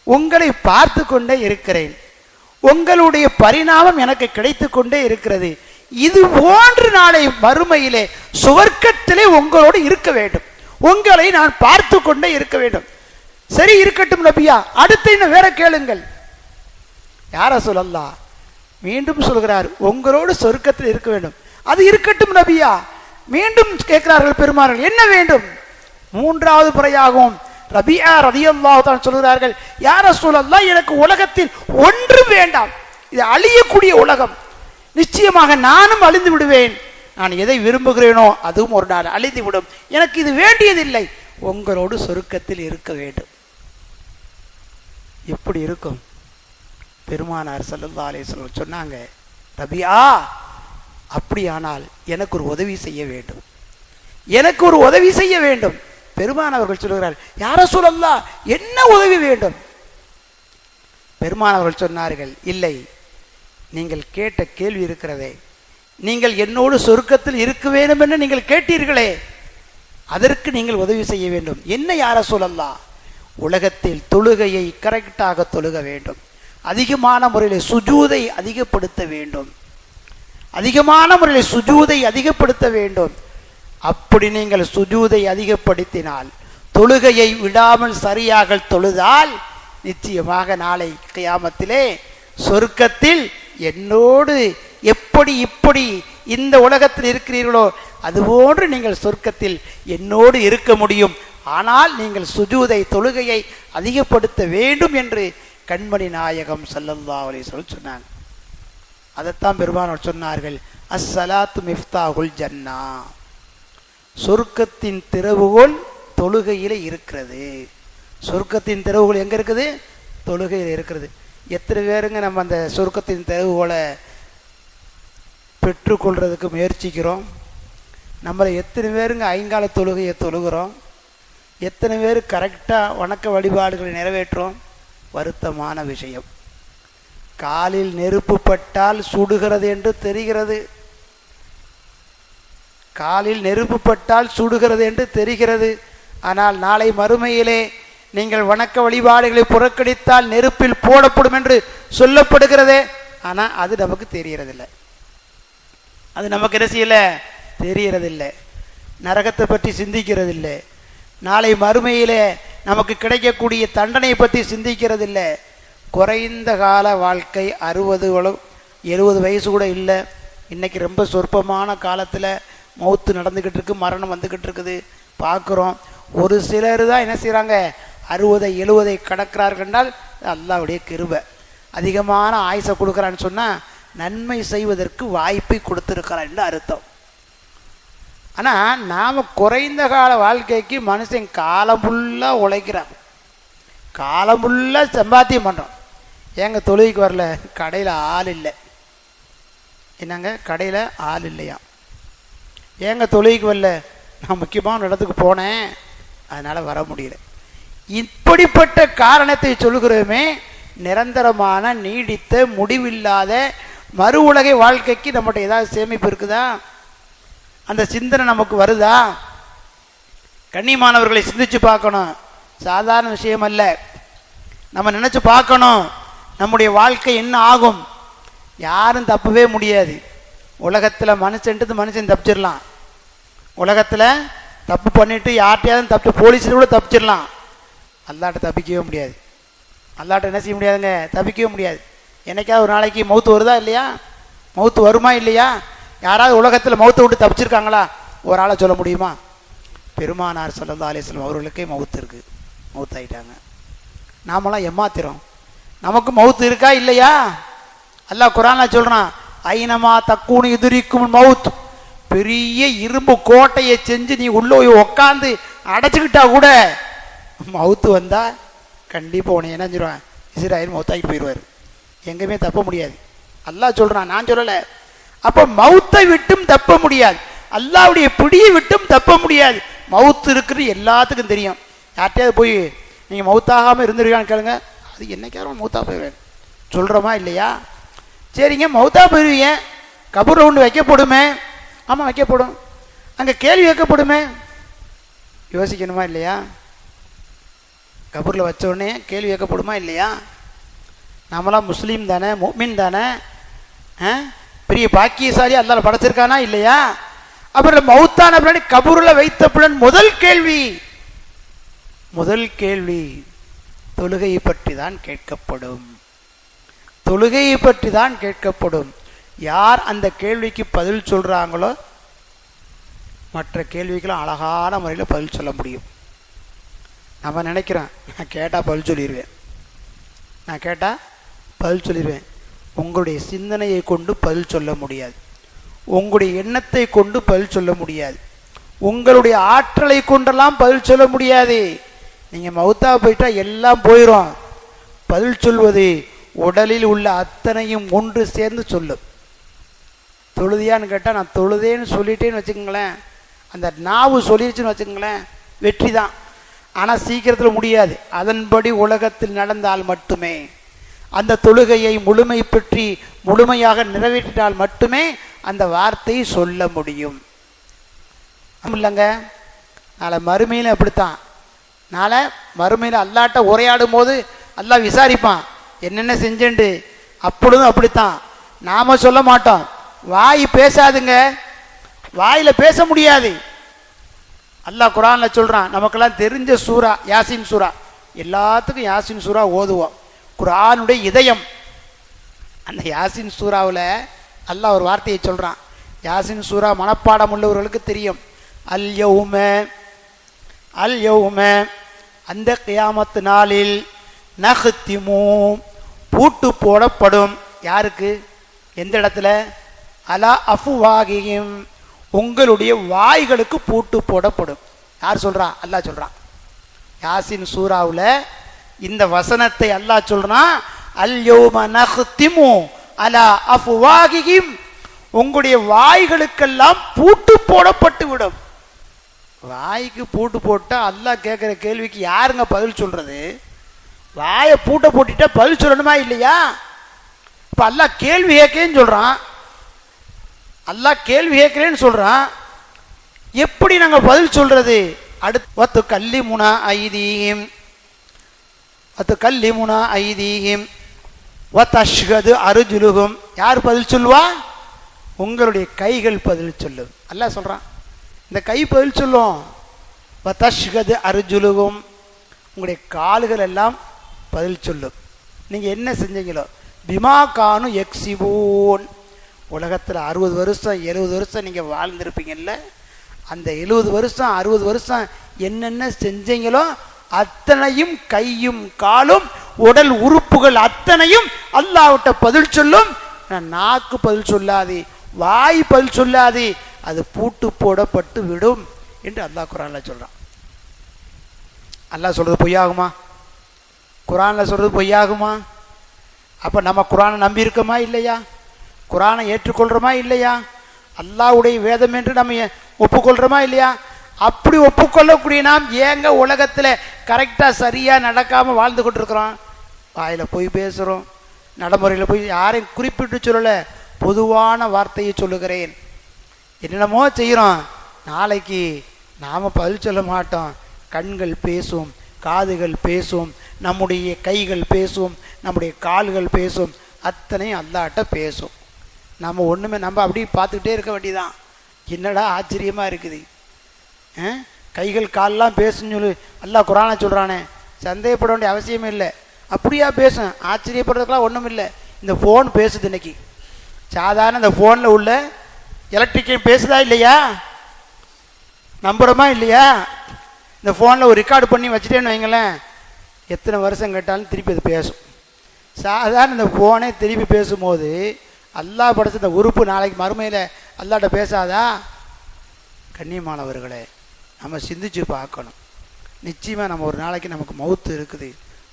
உங்களை பார்த்து கொண்டே இருக்கிறேன், உங்களுடைய பரிணாமம் எனக்கு கிடைத்து கொண்டே இருக்கிறது. இது போன்று நாளை மறுமையிலே சுவர்க்கத்திலே உங்களோடு இருக்க வேண்டும், உங்களை நான் பார்த்து கொண்டே இருக்க வேண்டும். சரி இருக்கட்டும் நபியா, அடுத்து இன்னும் வேற கேளுங்கள். யா ரசூலல்லாஹ், மீண்டும் சொல்கிறார், உங்களோடு சொர்க்கத்தில் இருக்க வேண்டும். அது இருக்கட்டும் நபியா. மீண்டும் கேட்கிறார்கள் பெருமார்கள், என்ன வேண்டும்? மூன்றாவது முறையாகவும் ரபியா ரலியல்லாஹு தஆலா சொல்கிறார்கள், யா ரசூலல்லாஹ், எனக்கு உலகத்தில் ஒன்றும் வேண்டாம், இது அழியக்கூடிய உலகம், நிச்சயமாக நானும் அழிந்து விடுவேன், நான் எதை விரும்புகிறேனோ அதுவும் ஒரு நாள் அழிந்து விடும், எனக்கு இது வேண்டியதில்லை, உங்களோடு சொர்க்கத்தில் இருக்க வேண்டும். எப்படி இருக்கும்? பெருமானார் ஸல்லல்லாஹு அலைஹி வஸல்லம் சொன்னாங்க, ரபியா, அப்படியானால் எனக்கு ஒரு உதவி செய்ய வேண்டும், எனக்கு ஒரு உதவி செய்ய வேண்டும். பெருமானவர்கள் சொல்கிறார், யா ரசூலல்லாஹ், என்ன உதவி வேண்டும்? பெருமானவர்கள் சொன்னார்கள், இல்லை, நீங்கள் கேட்ட கேள்வி இருக்கிறதே, நீங்கள் என்னோடு சொர்க்கத்தில் இருக்க வேண்டும் என்று நீங்கள் கேட்டீர்களே, அதற்கு நீங்கள் உதவி செய்ய வேண்டும். என்ன யா ரசூலல்லாஹ்? உலகத்தில் தொழுகையை கரெக்டாக தொழுக வேண்டும், அதிகமான முறையில் சுஜூதை அதிகப்படுத்த வேண்டும், அதிகமான முறையில் சுஜூதை அதிகப்படுத்த வேண்டும். அப்படி நீங்கள் சுஜூதை அதிகப்படுத்தினால், தொழுகையை விடாமல் சரியாக தொழுதால், நிச்சயமாக நாளை கியாமத்திலே சொர்க்கத்தில் என்னோடு எப்படி இப்படி இந்த உலகத்தில் இருக்கிறீர்களோ அதுபோன்று நீங்கள் சொர்க்கத்தில் என்னோடு இருக்க முடியும். ஆனால் நீங்கள் சுஜூதை தொழுகையை அதிகப்படுத்த வேண்டும் என்று கண்மணி நாயகம் ஸல்லல்லாஹு அலைஹி வஸல்லம் சொன்னாங்க. அதைத்தான் பெருமானார் சொன்னார்கள், அஸ்ஸலாத்து மிஃப்தாஹுல் ஜன்னா, சொர்க்கத்தின் திறவுகோல் தொழுகையிலே இருக்கிறது. சொர்க்கத்தின் திறவுகோல் எங்க இருக்குது? தொழுகையில் இருக்கிறது. எத்தனை பேருங்க நம்ம அந்த சொர்க்கத்தின் திறவுகோலை பெற்றுக்கொள்றதுக்கு முயற்சிக்கிறோம்? நம்மளை எத்தனை பேருங்க ஐங்கால தொழுகையை தொழுகிறோம்? எத்தனை பேர் கரெக்டாக வணக்க வழிபாடுகளை நிறைவேற்றோம்? வருத்தமான விஷயம். காலில் நெருப்பு பட்டால் சுடுகிறது என்று தெரிகிறது, காலில் நெருப்பு பட்டால் சுடுகிறது என்று தெரிகிறது. ஆனால் நாளை மறுமையிலே நீங்கள் வணக்க வழிபாடுகளை புறக்கணித்தால் நெருப்பில் போடப்படும் என்று சொல்லப்படுகிறதே, ஆனால் அது நமக்கு தெரிகிறதில்லை. அது நமக்கு என்ன செய்யல? தெரிகிறதில்லை. நரகத்தை பற்றி சிந்திக்கிறதில்லை. நாளை மறுமையிலே நமக்கு கிடைக்கக்கூடிய தண்டனை பற்றி சிந்திக்கிறதில்லை. குறைந்த கால வாழ்க்கை 60-70 வயசு கூட இல்லை. இன்றைக்கி ரொம்ப சொற்பமான காலத்தில் மௌத்து நடந்துக்கிட்டு இருக்கு, மரணம் வந்துக்கிட்டு இருக்குது, பார்க்குறோம். ஒரு சிலர் தான் என்ன செய்கிறாங்க, 60-70 கடக்கிறார்கள் என்றால் அல்லாஹ்வுடைய கிருபை. அதிகமான ஆயுசை கொடுக்குறான்னு சொன்னால் நன்மை செய்வதற்கு வாய்ப்பை கொடுத்துருக்கிறான் என்று அர்த்தம். ஆனால் நாம் குறைந்த கால வாழ்க்கைக்கு மனுஷன் காலம் ஃபுல்லாக உழைக்கிறான், காலம் ஃபுல்லாக சம்பாத்தியம் பண்ணுறோம். ஏங்க தொழுகைக்கு வரல? கடையில் ஆள் இல்லை. என்னங்க கடையில் ஆள் இல்லையா? ஏங்க தொழுகைக்கு வரல? நான் முக்கியமான இடத்துக்கு போனேன், அதனால் வர முடியல. இப்படிப்பட்ட காரணத்தை சொல்கிறோமே, நிரந்தரமான நீடித்த முடிவில்லாத மறு உலகை வாழ்க்கைக்கு நம்மகிட்ட ஏதாவது சேமிப்பு இருக்குதா? அந்த சிந்தனை நமக்கு வருதா? கண்ணியமானவர்களை சிந்திச்சு பார்க்கணும். சாதாரண விஷயம் அல்ல. நம்ம நினச்சி பார்க்கணும் நம்முடைய வாழ்க்கை என்ன ஆகும். யாரும் தப்பவே முடியாது. உலகத்தில் மனுஷன் தப்பிச்சிடலாம். உலகத்தில் தப்பு பண்ணிட்டு யார்கிட்டையாவது தப்பிச்சு போலீஸில் கூட தப்பிச்சிடலாம். அல்லாட்ட தப்பிக்கவே முடியாது. அல்லாட்ட என்ன செய்ய முடியாதுங்க, தப்பிக்கவே முடியாது. என்னைக்காவது ஒரு நாளைக்கு மௌத்து வருதா இல்லையா? மௌத்து வருமா இல்லையா? யாராவது உலகத்தில் மௌத்தை விட்டு தப்பிச்சிருக்காங்களா? ஒரு ஆளை சொல்ல முடியுமா? பெருமானார் ஸல்லல்லாஹு அலைஹி வஸல்லம் அவர்களுக்கே மௌத்து இருக்குது, மௌத்தாயிட்டாங்க. நாமெல்லாம் ஏமாத்திரோம். நமக்கு மௌத்து இருக்கா இல்லையா? அல்லாஹ் குர்ஆன்ல சொல்றான், ஐனமா தக்கூனு யுத்ரிக்கும் மௌத். பெரிய இரும்பு கோட்டையை செஞ்சு நீ உள்ள போய் உட்காந்து அடைச்சிக்கிட்டா கூட மௌத்து வந்தா கண்டிப்பாக உன்னை என்ன செஞ்சிருவான், இஸ்ராயேல் மௌத்தாக்கி போயிடுவார். எங்கேயுமே தப்ப முடியாது. அல்லாஹ் சொல்றான், நான் சொல்லலை. அப்போ மௌத்தை விட்டும் தப்ப முடியாது, அல்லாஹ்வுடைய பிடியை விட்டும் தப்ப முடியாது. மௌத்து இருக்குது எல்லாத்துக்கும் தெரியும். யார்கிட்டயாவது போய் நீங்கள் மௌத்தாகாமல் இருந்துருக்கான்னு கேளுங்க, அது என்னைக்காரும் மௌத்தா போயிடுவேன் சொல்கிறோமா இல்லையா? சரிங்க, மௌத்தா போயிடுவீங்க, கபூரில் ஒன்று வைக்கப்படுமே. ஆமாம் வைக்கப்படும். அங்கே கேள்வி வைக்கப்படுமே, யோசிக்கணுமா இல்லையா? கபூரில் வச்ச உடனே கேள்வி வைக்கப்படுமா இல்லையா? நாமெல்லாம் முஸ்லீம் தானே, முஃமின் தானே, பெரிய பாக்கியசாலி அல்லாஹ் படைச்சிருக்கானா இல்லையா? அப்புறம் மௌத்தான பின்னாடி கபூரில் வைத்த பிள்ளை முதல் கேள்வி தொழுகையை பற்றி தான் கேட்கப்படும். தொழுகையை பற்றி தான் கேட்கப்படும். யார் அந்த கேள்விக்கு பதில் சொல்றாங்களோ மற்ற கேள்விக்கெல்லாம் அழகான முறையில் பதில் சொல்ல முடியும். நம்ம நினைக்கிறோம், நான் கேட்டால் பதில் சொல்லிடுவேன். உங்களுடைய சிந்தனையை கொண்டு பதில் சொல்ல முடியாது, உங்களுடைய எண்ணத்தை கொண்டு பதில் சொல்ல முடியாது, உங்களுடைய ஆற்றலை கொண்டெல்லாம் பதில் சொல்ல முடியாது. நீங்கள் மௌத்தா போயிட்டா எல்லாம் போயிடும். பதில் சொல்வது உடலில் உள்ள அத்தனையும் ஒன்று சேர்ந்து சொல்லும். தொழுதியான்னு கேட்டால் நான் தொழுதேன்னு சொல்லிட்டேன்னு வச்சுக்கோங்களேன், அந்த நாவு சொல்லிடுச்சுன்னு வச்சுக்கோங்களேன், வெற்றி தான். ஆனால் சீக்கிரத்தில் முடியாது. அதன்படி உலகத்தில் நடந்தால் மட்டுமே, அந்த தொழுகையை முழுமை பெற்றி முழுமையாக நிறைவேற்றினால் மட்டுமே அந்த வார்த்தையை சொல்ல முடியும். இல்லைங்க, நாளை மறுமையில் அப்படித்தான். நாளை மறுமையில் அல்லாட்ட உரையாடும் போது அல்லாஹ் விசாரிப்பான் என்னென்ன செஞ்சேன்ட்டு. அப்பொழுதும் அப்படித்தான். நாம சொல்ல மாட்டோம், வாய் பேசாதுங்க, வாயில் பேச முடியாது. அல்லாஹ் குர்ஆன்ல சொல்றான், நமக்கெல்லாம் தெரிஞ்ச சூரா யாசின் சூரா, எல்லாத்துக்கும் யாசின் சூரா ஓதுவோம். குர்ஆனுடைய இதயம். அந்த யாசின் சூறாவில் அல்லாஹ் ஒரு வார்த்தையை சொல்றான். யாசின் சூரா மனப்பாடம் உள்ளவர்களுக்கு தெரியும். அல் யௌம அந்த கியாமத்து நாளில் நஹ்திமு பூட்டு போடப்படும். யாருக்கு, எந்த இடத்துல? அலா அஃப்வாஹிஹிம் உங்களுடைய வாய்களுக்கு பூட்டு போடப்படும். யார் சொல்றா? அல்லாஹ் சொல்றான். யாசின் சூராவில் இந்த வசனத்தை அல்லாஹ் சொல்றான், அல் யௌம நஹ்திமு அலா அஃப்வாஹிஹிம் உங்களுடைய வாய்களுக்கெல்லாம் பூட்டு போடப்பட்டு விடும். வாய்க்கு பூட்டு போட்டால் அல்லாஹ் கேட்குற கேள்விக்கு யாருங்க பதில் சொல்றது? வாயை பூட்டை போட்டுட்டா பதில் சொல்லணுமா இல்லையா? இப்போ அல்லாஹ் கேள்வி கேட்கேன்னு சொல்றான். அல்லாஹ் கேள்வி கேட்கிறேன்னு சொல்றான். எப்படி நாங்கள் பதில் சொல்றது? அடுத்து கல்லிமுனா ஐதீஹிம் வதஷ்ஹது அர்ஜுலுஹும். யார் பதில் சொல்லுவா? உங்களுடைய கைகள் பதில் சொல்லும். அல்லாஹ் சொல்றான், இந்த கை பதில் சொல்லும். வதஷ்ஹது அர்ஜுலுஹும் உங்களுடைய கால்கள் எல்லாம் பதில் சொல்லும். நீங்க என்ன செஞ்சீங்களோ பிமா கானு யக்ஸிபூன். உலகத்தில் 60 வருஷம் 70 வருஷம் நீங்கள் வாழ்ந்திருப்பீங்கல்ல, அந்த 70 வருஷம் 60 வருஷம் என்னென்ன செஞ்சீங்களோ அத்தனையும் கையும் காலும் உடல் உறுப்புகள் அத்தனையும் அல்லாஹ்விட்ட பதில் சொல்லும். நாக்கு பதில் சொல்லாது, வாய் பதில் சொல்லாது, அது பூட்டு போடப்பட்டு விடும் என்று அல்லாஹ் குர்ஆன்ல சொல்றான். அல்லாஹ் சொல்றது பொய்யாகுமா? குர்ஆன்ல சொல்றது பொய்யாகுமா? அப்ப நம்ம குர்ஆனை நம்பி இருக்கோமா இல்லையா? குர்ஆனை ஏற்றுக்கொள்றோமா இல்லையா? அல்லாஹ்வுடைய வேதம் என்று நம்ம ஒப்புக்கொள்றோமா இல்லையா? அப்படி ஒப்புக்கொள்ளக்கூடிய நாம் ஏங்க உலகத்தில் கரெக்டாக சரியாக நடக்காமல் வாழ்ந்து கொண்டிருக்கிறோம்? வாயில் போய் பேசுகிறோம், நடைமுறையில் போய் யாரையும் குறிப்பிட்டு சொல்லலை, பொதுவான வார்த்தையை சொல்லுகிறேன். என்னென்னமோ செய்கிறோம். நாளைக்கு நாம் பதில் சொல்ல மாட்டோம். கண்கள் பேசும், காதுகள் பேசும், நம்முடைய கைகள் பேசும், நம்முடைய கால்கள் பேசும், அத்தனையும் அல்லாஹ்ட்ட பேசும். நம்ம ஒன்றுமே நம்ம அப்படி பார்த்துக்கிட்டே இருக்க வேண்டியதான். என்னடா ஆச்சரியமாக இருக்குது, கைகள் கால்லாம் பேசுன்னு சொல்லி அல்லாஹ் குர்ஆன்ல சொல்கிறானே, சந்தேகப்பட வேண்டிய அவசியமே இல்லை. அப்படியா பேசும், ஆச்சரியப்படுறதுக்கெல்லாம் ஒன்றும் இல்லை. இந்த ஃபோன் பேசுது இன்னைக்கு. சாதாரண இந்த ஃபோனில் உள்ள எலக்ட்ரிக்கல் பேசுதா இல்லையா, நம்புகிறோமா இல்லையா? இந்த ஃபோனில் ஒரு ரெக்கார்டு பண்ணி வச்சுட்டேன்னு வைங்களேன், எத்தனை வருஷம் கேட்டாலும் திருப்பி அது பேசும். சாதாரண இந்த ஃபோனே திருப்பி பேசும்போது அல்லாஹ் படைச்ச இந்த உறுப்பு நாளைக்கு மறுமையில் அல்லாஹ்ட்ட பேசாதா? கண்ணியமானவர்களே, நம்ம சிந்திச்சு பார்க்கணும். நிச்சயமாக நம்ம ஒரு நாளைக்கு நமக்கு மவுத்து இருக்குது.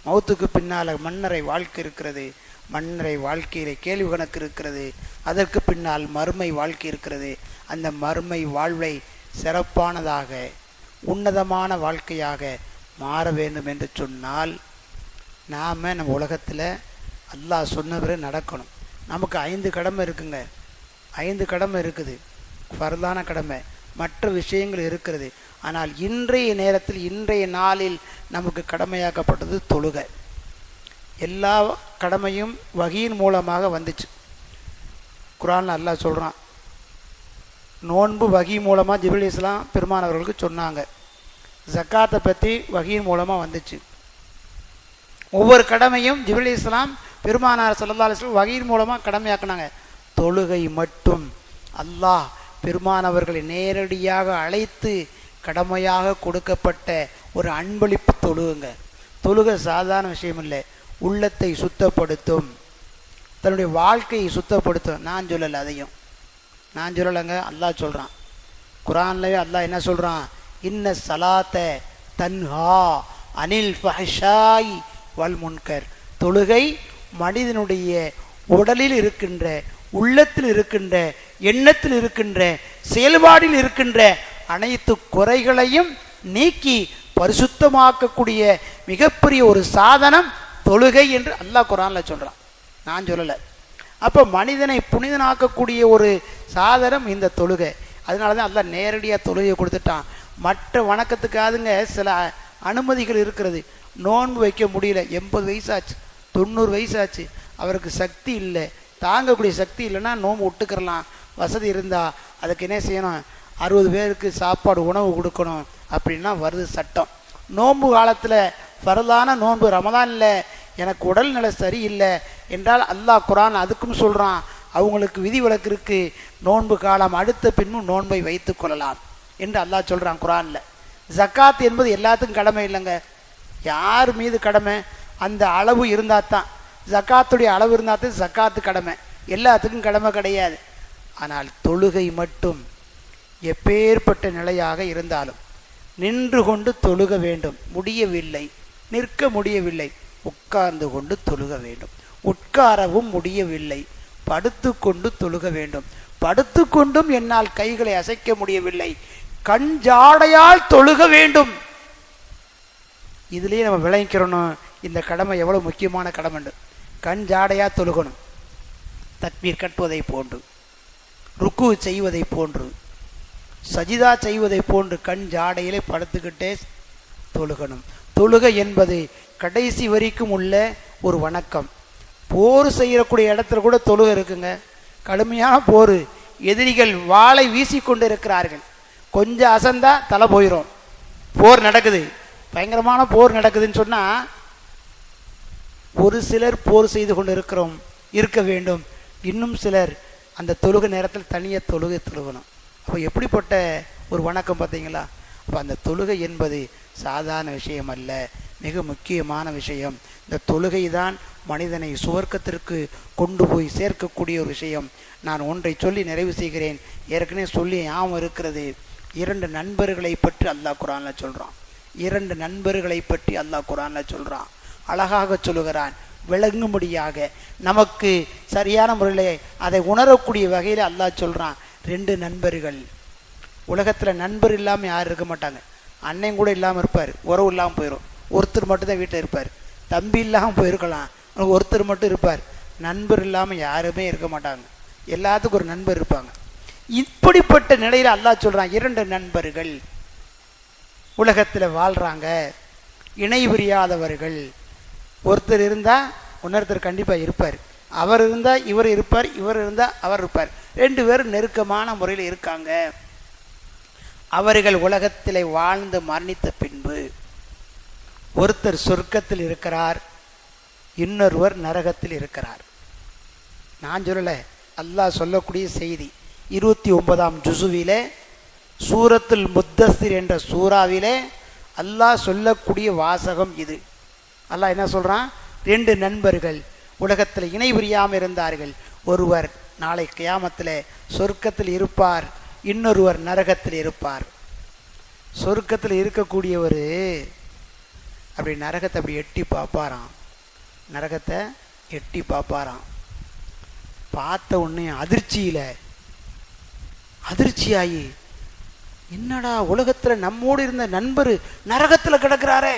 மவுத்துக்கு பின்னால் மன்னரை வாழ்க்கை இருக்கிறது. மன்னரை வாழ்க்கையிலே கேள்வி கணக்கு இருக்கிறது. அதற்கு பின்னால் மறுமை வாழ்க்கை இருக்கிறது. அந்த மறுமை வாழ்வை சிறப்பானதாக உன்னதமான வாழ்க்கையாக மாற வேண்டும் என்று சொன்னால் நாம் நம்ம உலகத்தில் அல்லாஹ் சொன்னவரை நடக்கணும். நமக்கு 5 கடமை இருக்குங்க. 5 கடமை இருக்குது, ஃபர்தான கடமை. மற்ற விஷயங்கள் இருக்கிறது. ஆனால் இன்றைய நேரத்தில் இன்றைய நாளில் நமக்கு கடமையாக்கப்பட்டது தொழுகை. எல்லா கடமையும் வஹீயின் மூலமாக வந்துச்சு. குர்ஆன்ல அல்லாஹ் சொல்கிறான், நோன்பு வஹீ மூலமாக ஜிப்ரீல் அலைஹிஸ்ஸலாம் பெருமானவர்களுக்கு சொன்னாங்க. ஜக்காத்தை பற்றி வஹீயின் மூலமாக வந்துச்சு. ஒவ்வொரு கடமையும் ஜிப்ரீல் அலைஹிஸ்ஸலாம் பெருமானார் ஸல்லல்லாஹு அலைஹி வஸல்லம் வஹீயின் மூலமாக கடமையாக்குனாங்க. தொழுகை மட்டும் அல்லாஹ் பெருமானவர்களை நேரடியாக அழைத்து கடமையாக கொடுக்கப்பட்ட ஒரு அன்பளிப்பு தொழுகுங்க. தொழுகை சாதாரண விஷயம் இல்லை. உள்ளத்தை சுத்தப்படுத்தும், தன்னுடைய வாழ்க்கையை சுத்தப்படுத்தும். நான் சொல்லலை, அதையும் நான் சொல்லலைங்க, அல்லாஹ் சொல்கிறான். குர்ஆன்லயே அல்லாஹ் என்ன சொல்கிறான்? இன்ன ஸலாத்த தன்ஹா அனில் ஃபஹ்ஷாய் வல் முன்கர். தொழுகை மனிதனுடைய உடலில் இருக்கின்ற, உள்ளத்தில் இருக்கின்ற, எண்ணத்தில் இருக்கின்ற, செயல்பாடில் இருக்கின்ற அனைத்து குறைகளையும் நீக்கி பரிசுத்தமாக்கக்கூடிய மிகப்பெரிய ஒரு சாதனம் தொழுகை என்று அல்லாஹ் குர்ஆன்ல சொல்கிறான். நான் சொல்லலை. அப்போ மனிதனை புனிதனாக்கக்கூடிய ஒரு சாதனம் இந்த தொழுகை. அதனால தான் அல்லாஹ் நேரடியாக தொழுகையை கொடுத்துட்டான். மற்ற வணக்கத்துக்காதுங்க சில அனுமதிகள் இருக்கிறது. நோன்பு வைக்க முடியல, 80 வயசாச்சு, 90 வயசாச்சு, அவருக்கு சக்தி இல்லை, தாங்கக்கூடிய சக்தி இல்லைன்னா நோன்பு விட்டுக்கிறலாம். வசதி இருந்தால் அதுக்கு என்ன செய்யணும்? 60 பேருக்கு சாப்பாடு உணவு கொடுக்கணும் அப்படின்னா வருது சட்டம். நோன்பு காலத்தில் ஃபர்தான நோன்பு ரமதானில் எனக்கு உடல்நிலை சரியில்லை என்றால் அல்லாஹ் குர்ஆன் அதுக்கும் சொல்கிறான், அவங்களுக்கு விதிவிலக்கு இருக்குது. நோன்பு காலம் அடுத்த பின்னும் நோன்பை வைத்து கொள்ளலாம் என்று அல்லாஹ் சொல்கிறான் குர்ஆனில். ஜக்காத் என்பது எல்லாத்துக்கும் கடமை இல்லைங்க. யார் மீது கடமை? அந்த அளவு இருந்தால் தான், ஜக்காத்துடைய அளவு இருந்தால் தான் ஜக்காத்து கடமை. எல்லாத்துக்கும் கடமை கிடையாது. ஆனால் தொழுகை மட்டும் எப்பேற்பட்ட நிலையாக இருந்தாலும் நின்று கொண்டு தொழுக வேண்டும். முடியவில்லை, நிற்க முடியவில்லை, உட்கார்ந்து கொண்டு தொழுக வேண்டும். உட்காரவும் முடியவில்லை, படுத்து கொண்டு தொழுக வேண்டும். படுத்து கொண்டும் என்னால் கைகளை அசைக்க முடியவில்லை, கண் ஜாடையால் தொழுக வேண்டும். இதுலேயே நம்ம விளங்கிக்கிறணும் இந்த கடமை எவ்வளோ முக்கியமான கடமை. கண் ஜாடையாக தொழுகணும். தக்பீர் கட்டுவதை போன்று, ருக்கு செய்வதை போன்று, சஜிதா செய்வதை போன்று கண் ஜாடையிலே படுத்துக்கிட்டே தொழுகணும். தொழுகை என்பது கடைசி வரைக்கும் உள்ள ஒரு வணக்கம். போர் செய்யக்கூடிய இடத்துல கூட தொழுகை இருக்குங்க. கடுமையான போர், எதிரிகள் வாளை வீசிக்கொண்டு இருக்கிறார்கள், கொஞ்சம் அசந்தா தலை போயிடும். போர் நடக்குது, பயங்கரமான போர் நடக்குதுன்னு சொன்னால் ஒரு சிலர் போர் செய்து கொண்டு இருக்க வேண்டும். இன்னும் சிலர் அந்த தொழுகை நேரத்தில் தனியாக தொழுகணும். அப்போ எப்படிப்பட்ட ஒரு வணக்கம் பார்த்தீங்களா? அப்போ அந்த தொழுகை என்பது சாதாரண விஷயம் அல்ல, மிக முக்கியமான விஷயம். இந்த தொழுகை தான் மனிதனை சுவர்க்கத்திற்கு கொண்டு போய் சேர்க்கக்கூடிய ஒரு விஷயம். நான் ஒன்றை சொல்லி நிறைவு செய்கிறேன். ஏற்கனவே சொல்லி ஞாபகம் இருக்கிறது. 2 நண்பர்களை பற்றி அல்லாஹ் குர்ஆன்ல சொல்கிறான். 2 நண்பர்களை பற்றி அல்லாஹ் குர்ஆன்ல சொல்கிறான். அழகாக சொல்லுகிறான், விளங்கும்படியாக நமக்கு சரியான முறையில் அதை உணரக்கூடிய வகையில் அல்லாஹ் சொல்கிறான். 2 நண்பர்கள். உலகத்தில் நண்பர் இல்லாமல் யாரும் இருக்க மாட்டாங்க. அண்ணன் கூட இல்லாமல் இருப்பார், உறவு இல்லாமல் போயிடும். ஒருத்தர் மட்டும்தான் வீட்டில் இருப்பார். தம்பி இல்லாமல் போயிருக்கலாம், ஒருத்தர் மட்டும் இருப்பார். நண்பர் இல்லாமல் யாருமே இருக்க மாட்டாங்க. எல்லாத்துக்கும் ஒரு நண்பர் இருப்பாங்க. இப்படிப்பட்ட நிலையில் அல்லாஹ் சொல்கிறான், 2 நண்பர்கள் உலகத்தில் வாழ்கிறாங்க, இணை பிரியாதவர்கள், ஒருத்தர் இருந்தால் இன்னொருத்தர் கண்டிப்பாக இருப்பார். அவர் இருந்தால் இவர் இருப்பார், இவர் இருந்தால் அவர் இருப்பார். 2 பேரும் நெருக்கமான முறையில் இருக்காங்க. அவர்கள் உலகத்தில் வாழ்ந்து மரணித்த பின்பு ஒருத்தர் சொர்க்கத்தில் இருக்கிறார், இன்னொருவர் நரகத்தில் இருக்கிறார். நான் சொல்லலை, அல்லாஹ் சொல்லக்கூடிய செய்தி. 29ஆம் ஜுசுவிலே சூரத்துல் முத்தஸ்ஸிர் என்ற சூறாவிலே அல்லாஹ் சொல்லக்கூடிய வாசகம் இது. அல்லாஹ் என்ன சொல்கிறான்? 2 நண்பர்கள் உலகத்தில் இணை புரியாமல் இருந்தார்கள். ஒருவர் நாளை கியாமத்தில் சொர்க்கத்தில் இருப்பார், இன்னொருவர் நரகத்தில் இருப்பார். சொர்க்கத்தில் இருக்கக்கூடியவர் அப்படி நரகத்தை அப்படி எட்டி பார்ப்பாராம். நரகத்தை எட்டி பார்ப்பாராம். பார்த்த உடனே அதிர்ச்சியாகி, என்னடா உலகத்தில் நம்மோடு இருந்த நண்பர் நரகத்தில் கிடக்கிறாரே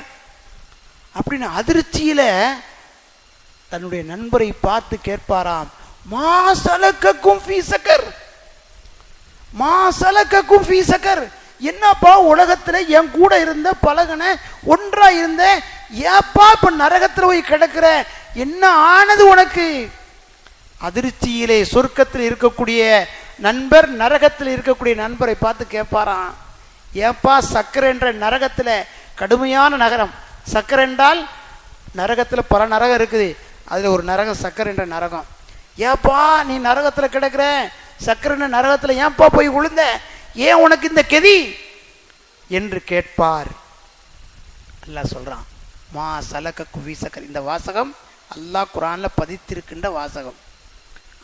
அப்படின்னு அதிர்ச்சியில் தன்னுடைய நண்பரை பார்த்து கேட்பாராம், மா சலக்கக்கும் ஃபீ சக்கர், மா சலக்கக்கும் ஃபீ சக்கர், என்னப்பா உலகத்தில் என் கூட இருந்த பழகன ஒன்றா இருந்த, ஏப்பா இப்ப நரகத்தில் போய் கிடக்கிற, என்ன ஆனது உனக்கு? அதிர்ச்சியிலே சொர்க்கத்தில் இருக்கக்கூடிய நண்பர் நரகத்தில் இருக்கக்கூடிய நண்பரை பார்த்து கேட்பாராம், ஏப்பா சக்கர் என்ற நரகத்தில், கடுமையான நகரம் சக்கர் என்றால், நரகத்தில் பல நரகம் இருக்குது, அதில் ஒரு நரகம் சக்கர் என்ற நரகம். ஏப்பா நீ நரகத்தில் கிடக்கிற, சக்கர் என்ற நரகத்தில் ஏன்பா போய் விழுந்த, ஏன் உனக்கு இந்த கெதி என்று கேட்பார். அல்லாஹ் சொல்றான், மா சலக்க குவி சக்கர். இந்த வாசகம் அல்லாஹ் குர்ஆன்ல பதித்திருக்கின்ற வாசகம்.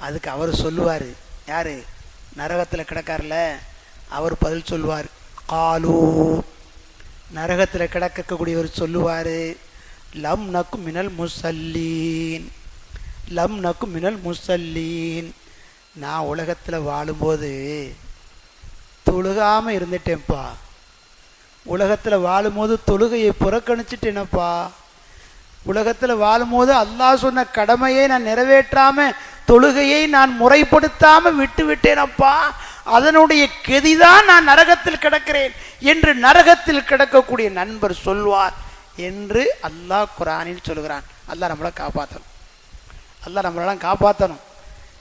அதுக்கு அவர் சொல்லுவார், யாரு நரகத்தில் கிடக்கார்ல, அவர் பதில் சொல்லுவார், காலு, நரகத்தில் கிடக்கக்கூடியவர் சொல்லுவார், லம் நக்கு மினல் முசல்லீன், லம் நக்கு மினல் முசல்லீன், நான் உலகத்தில் வாழும்போது தொழுகாமல் இருந்துட்டேன்ப்பா, உலகத்தில் வாழும்போது தொழுகையை புறக்கணிச்சிட்டேனப்பா, உலகத்தில் வாழும்போது அல்லாஹ் சொன்ன கடமையை நான் நிறைவேற்றாம, தொழுகையை நான் முறைப்படுத்தாம விட்டு விட்டேனப்பா, அதனுடைய கெதிதான் நான் நரகத்தில் கிடக்கிறேன் என்று நரகத்தில் கிடக்கக்கூடிய நண்பர் சொல்வார் என்று அல்லாஹ் குர்ஆனில் சொல்கிறான். அல்லாஹ் நம்மளை காப்பாற்றணும், அல்லாஹ் நம்மளெல்லாம் காப்பாற்றணும்.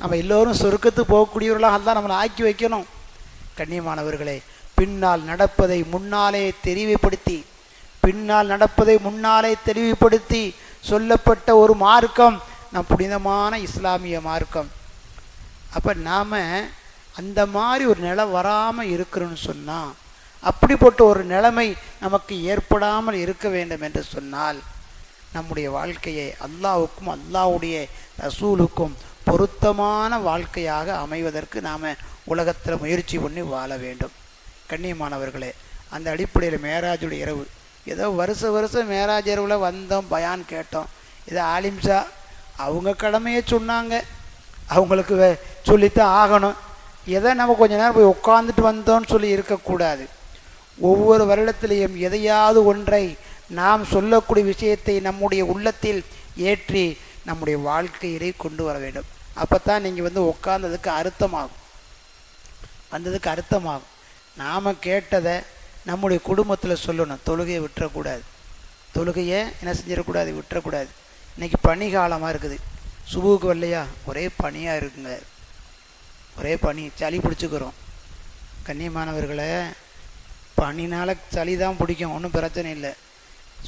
நம்ம எல்லோரும் சொர்க்கத்துக்கு போகக்கூடியவர்களாக அல்லாஹ் நம்மளை ஆக்கி வைக்கணும். கண்ணியமானவர்களே, பின்னால் நடப்பதை முன்னாலே தெரிவுபடுத்தி, பின்னால் நடப்பதை முன்னாலே தெரிவுபடுத்தி சொல்லப்பட்ட ஒரு மார்க்கம் நம் புனிதமான இஸ்லாமிய மார்க்கம். அப்போ நாம் அந்த மாதிரி ஒரு நிலை வராமல் இருக்கிறோன்னு சொன்னால், அப்படிப்பட்ட ஒரு நிலைமை நமக்கு ஏற்படாமல் இருக்க வேண்டும் என்று சொன்னால், நம்முடைய வாழ்க்கையை அல்லாஹ்வுக்கும் அல்லாஹ்வுடைய ரசூலுக்கும் பொருத்தமான வாழ்க்கையாக அமைவதற்கு நாம் உலகத்தில் முயற்சி பண்ணி வாழ வேண்டும். கண்ணியமானவர்களே, அந்த அடிப்படையில் மேராஜுடைய இரவு, ஏதோ வருஷம் மேராஜ் இரவில் வந்தோம், பயான் கேட்டோம், இதை ஆலிம்ஷா அவங்க கடமையை சொன்னாங்க, அவங்களுக்கு சொல்லித்தான் ஆகணும், எதை நம்ம கொஞ்ச நேரம் போய் உட்காந்துட்டு வந்தோன்னு சொல்லி இருக்கக்கூடாது. ஒவ்வொரு வருடத்திலையும் எதையாவது ஒன்றை நாம் சொல்லக்கூடிய விஷயத்தை நம்முடைய உள்ளத்தில் ஏற்றி நம்முடைய வாழ்க்கையிலே கொண்டு வர வேண்டும். அப்போ தான் நீங்கள் உட்கார்ந்ததுக்கு அர்த்தமாகும், வந்ததுக்கு அர்த்தமாகும். நாம் கேட்டதை நம்முடைய குடும்பத்தில் சொல்லணும். தொழுகையை விட்டுறக்கூடாது, தொழுகையை என்ன செஞ்சிடக்கூடாது, விட்டுறக்கூடாது. இன்றைக்கி பனி காலமாக இருக்குது, சுபுவுக்கு வரலையா, ஒரே பனியாக இருக்குங்க, ஒரே பனி, சளி பிடிச்சிக்கிறோம். கண்ணியமானவர்களை, பனினால் சளி தான் பிடிக்கும், ஒன்றும் பிரச்சனை இல்லை.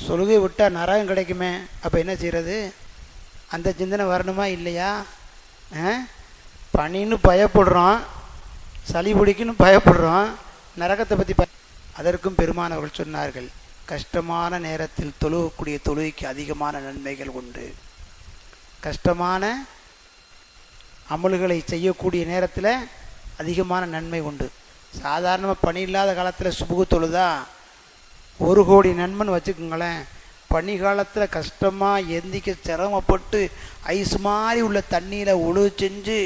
தொழுகை விட்டால் நரகம் கிடைக்குமே, அப்போ என்ன செய்கிறது? அந்த சிந்தனை வரணுமா இல்லையா? பனின்னு பயப்படுறோம், சளி பிடிக்குன்னு பயப்படுறோம், நரகத்தை பற்றி அதற்கும் பெருமானவர்கள் சொன்னார்கள், கஷ்டமான நேரத்தில் தொழுகக்கூடிய தொழுகைக்கு அதிகமான நன்மைகள் உண்டு. கஷ்டமான அமல்களை செய்யக்கூடிய நேரத்தில் அதிகமான நன்மை உண்டு. சாதாரணமாக பனி இல்லாத காலத்தில் சுபுகு தொழுதா 1 கோடி நன்மைன்னு வச்சுக்கோங்களேன். பனி காலத்தில் கஷ்டமாக எந்திக்க சிரமப்பட்டு ஐஸ் மாதிரி உள்ள தண்ணியில் உழு செஞ்சு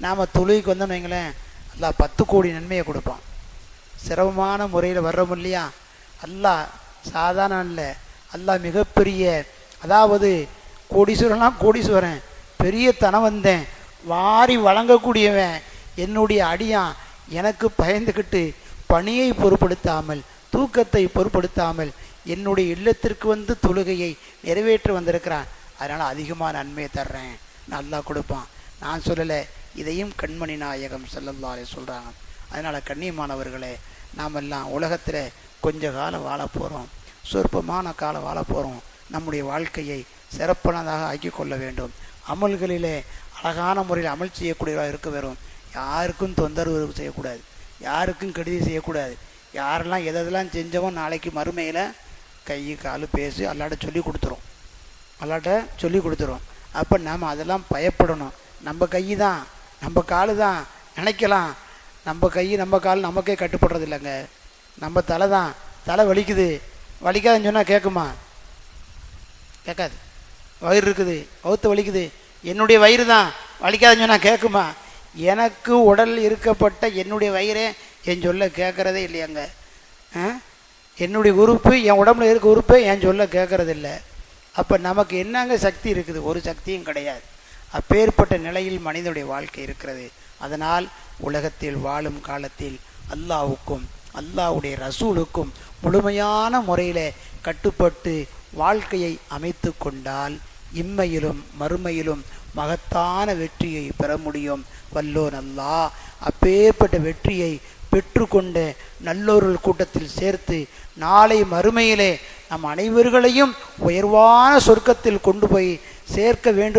நாம் தொழுகைக்கு வந்தோம்னு வைங்களேன், அல்லாஹ் 10 கோடி நன்மையை கொடுப்பான். சிரமமான முறையில் வர்றோம் இல்லையா, அல்லாஹ் சாதாரண இல்லை, அல்லாஹ் மிகப்பெரிய, அதாவது கோடீஸ்வரன்லாம் கோடீஸ்வரன், பெரிய தனவந்தேன், வாரி வழங்கக்கூடியவன், என்னுடைய அடியான் எனக்கு பயந்துக்கிட்டு பணியை பொருட்படுத்தாமல், தூக்கத்தை பொருட்படுத்தாமல் என்னுடைய இல்லத்திற்கு வந்து தொழுகையை நிறைவேற்ற வந்திருக்கிறான். அதனால் அதிகமாக நன்மையை தர்றேன், நல்லா கொடுப்பான். நான் சொல்லலை, இதையும் கண்மணி நாயகம் ஸல்லல்லாஹு அலைஹி சொல்கிறாங்க. அதனால் கண்ணியமானவர்களே, நாம் எல்லாம் உலகத்தில் கொஞ்ச காலம் வாழ போகிறோம், சொற்பமான காலம் வாழ போகிறோம். நம்முடைய வாழ்க்கையை சிறப்பானதாக ஆக்கி கொள்ள வேண்டும். அமல்களிலே அழகான முறையில் அமல் செய்யக்கூடியவராக இருக்க வரும். யாருக்கும் தொந்தரவு செய்யக்கூடாது, யாருக்கும் கெடுதி செய்யக்கூடாது. யாரெல்லாம் எதெல்லாம் செஞ்சவன் நாளைக்கு மறுமையில் கை கால் பேசி அல்லாட்ட சொல்லி கொடுத்துரும். அப்போ நாம் அதெல்லாம் பயப்படணும். நம்ம கை தான், நம்ம கால் தான் நினைக்கலாம். நம்ம கை நம்ம கால் நமக்கே கட்டுப்படுறது இல்லைங்க. நம்ம தலை தான், தலை வலிக்காதுன்னு சொன்னால் கேட்குமா? கேட்காது. வயிறு இருக்குது, வகுத்து வலிக்குது, என்னுடைய வயிறு தான் வலிக்காதுன்னு சொன்னால் கேட்குமா? எனக்கு உடல் இருக்கப்பட்ட என்னுடைய வயிறே என் சொல்ல கேட்குறதே இல்லையாங்க. என்னுடைய உறுப்பு, என் உடம்புல இருக்க உறுப்பே என் சொல்ல கேட்குறது இல்லை. அப்போ நமக்கு என்னங்க சக்தி இருக்குது? ஒரு சக்தியும் கிடையாது. அப்பேற்பட்ட நிலையில் மனிதனுடைய வாழ்க்கை இருக்கிறது. அதனால் உலகத்தில் வாழும் காலத்தில் அல்லாஹ்வுக்கும் அல்லாஹ்வுடைய ரசூலுக்கும் முழுமையான முறையில் கட்டுப்பட்டு வாழ்க்கையை அமைத்து கொண்டால் இம்மையிலும் மறுமையிலும் மகத்தான வெற்றியை பெற முடியும். வல்லோன் அல்லாஹ் அப்பேற்பட்ட வெற்றியை பெற்றுக்கொண்ட நல்லோர்கள் கூட்டத்தில் சேர்த்து நாளை மறுமையிலே நம் அனைவர்களையும் உயர்வான சொர்க்கத்தில் கொண்டு போய் சேர்க்க வேண்டும்.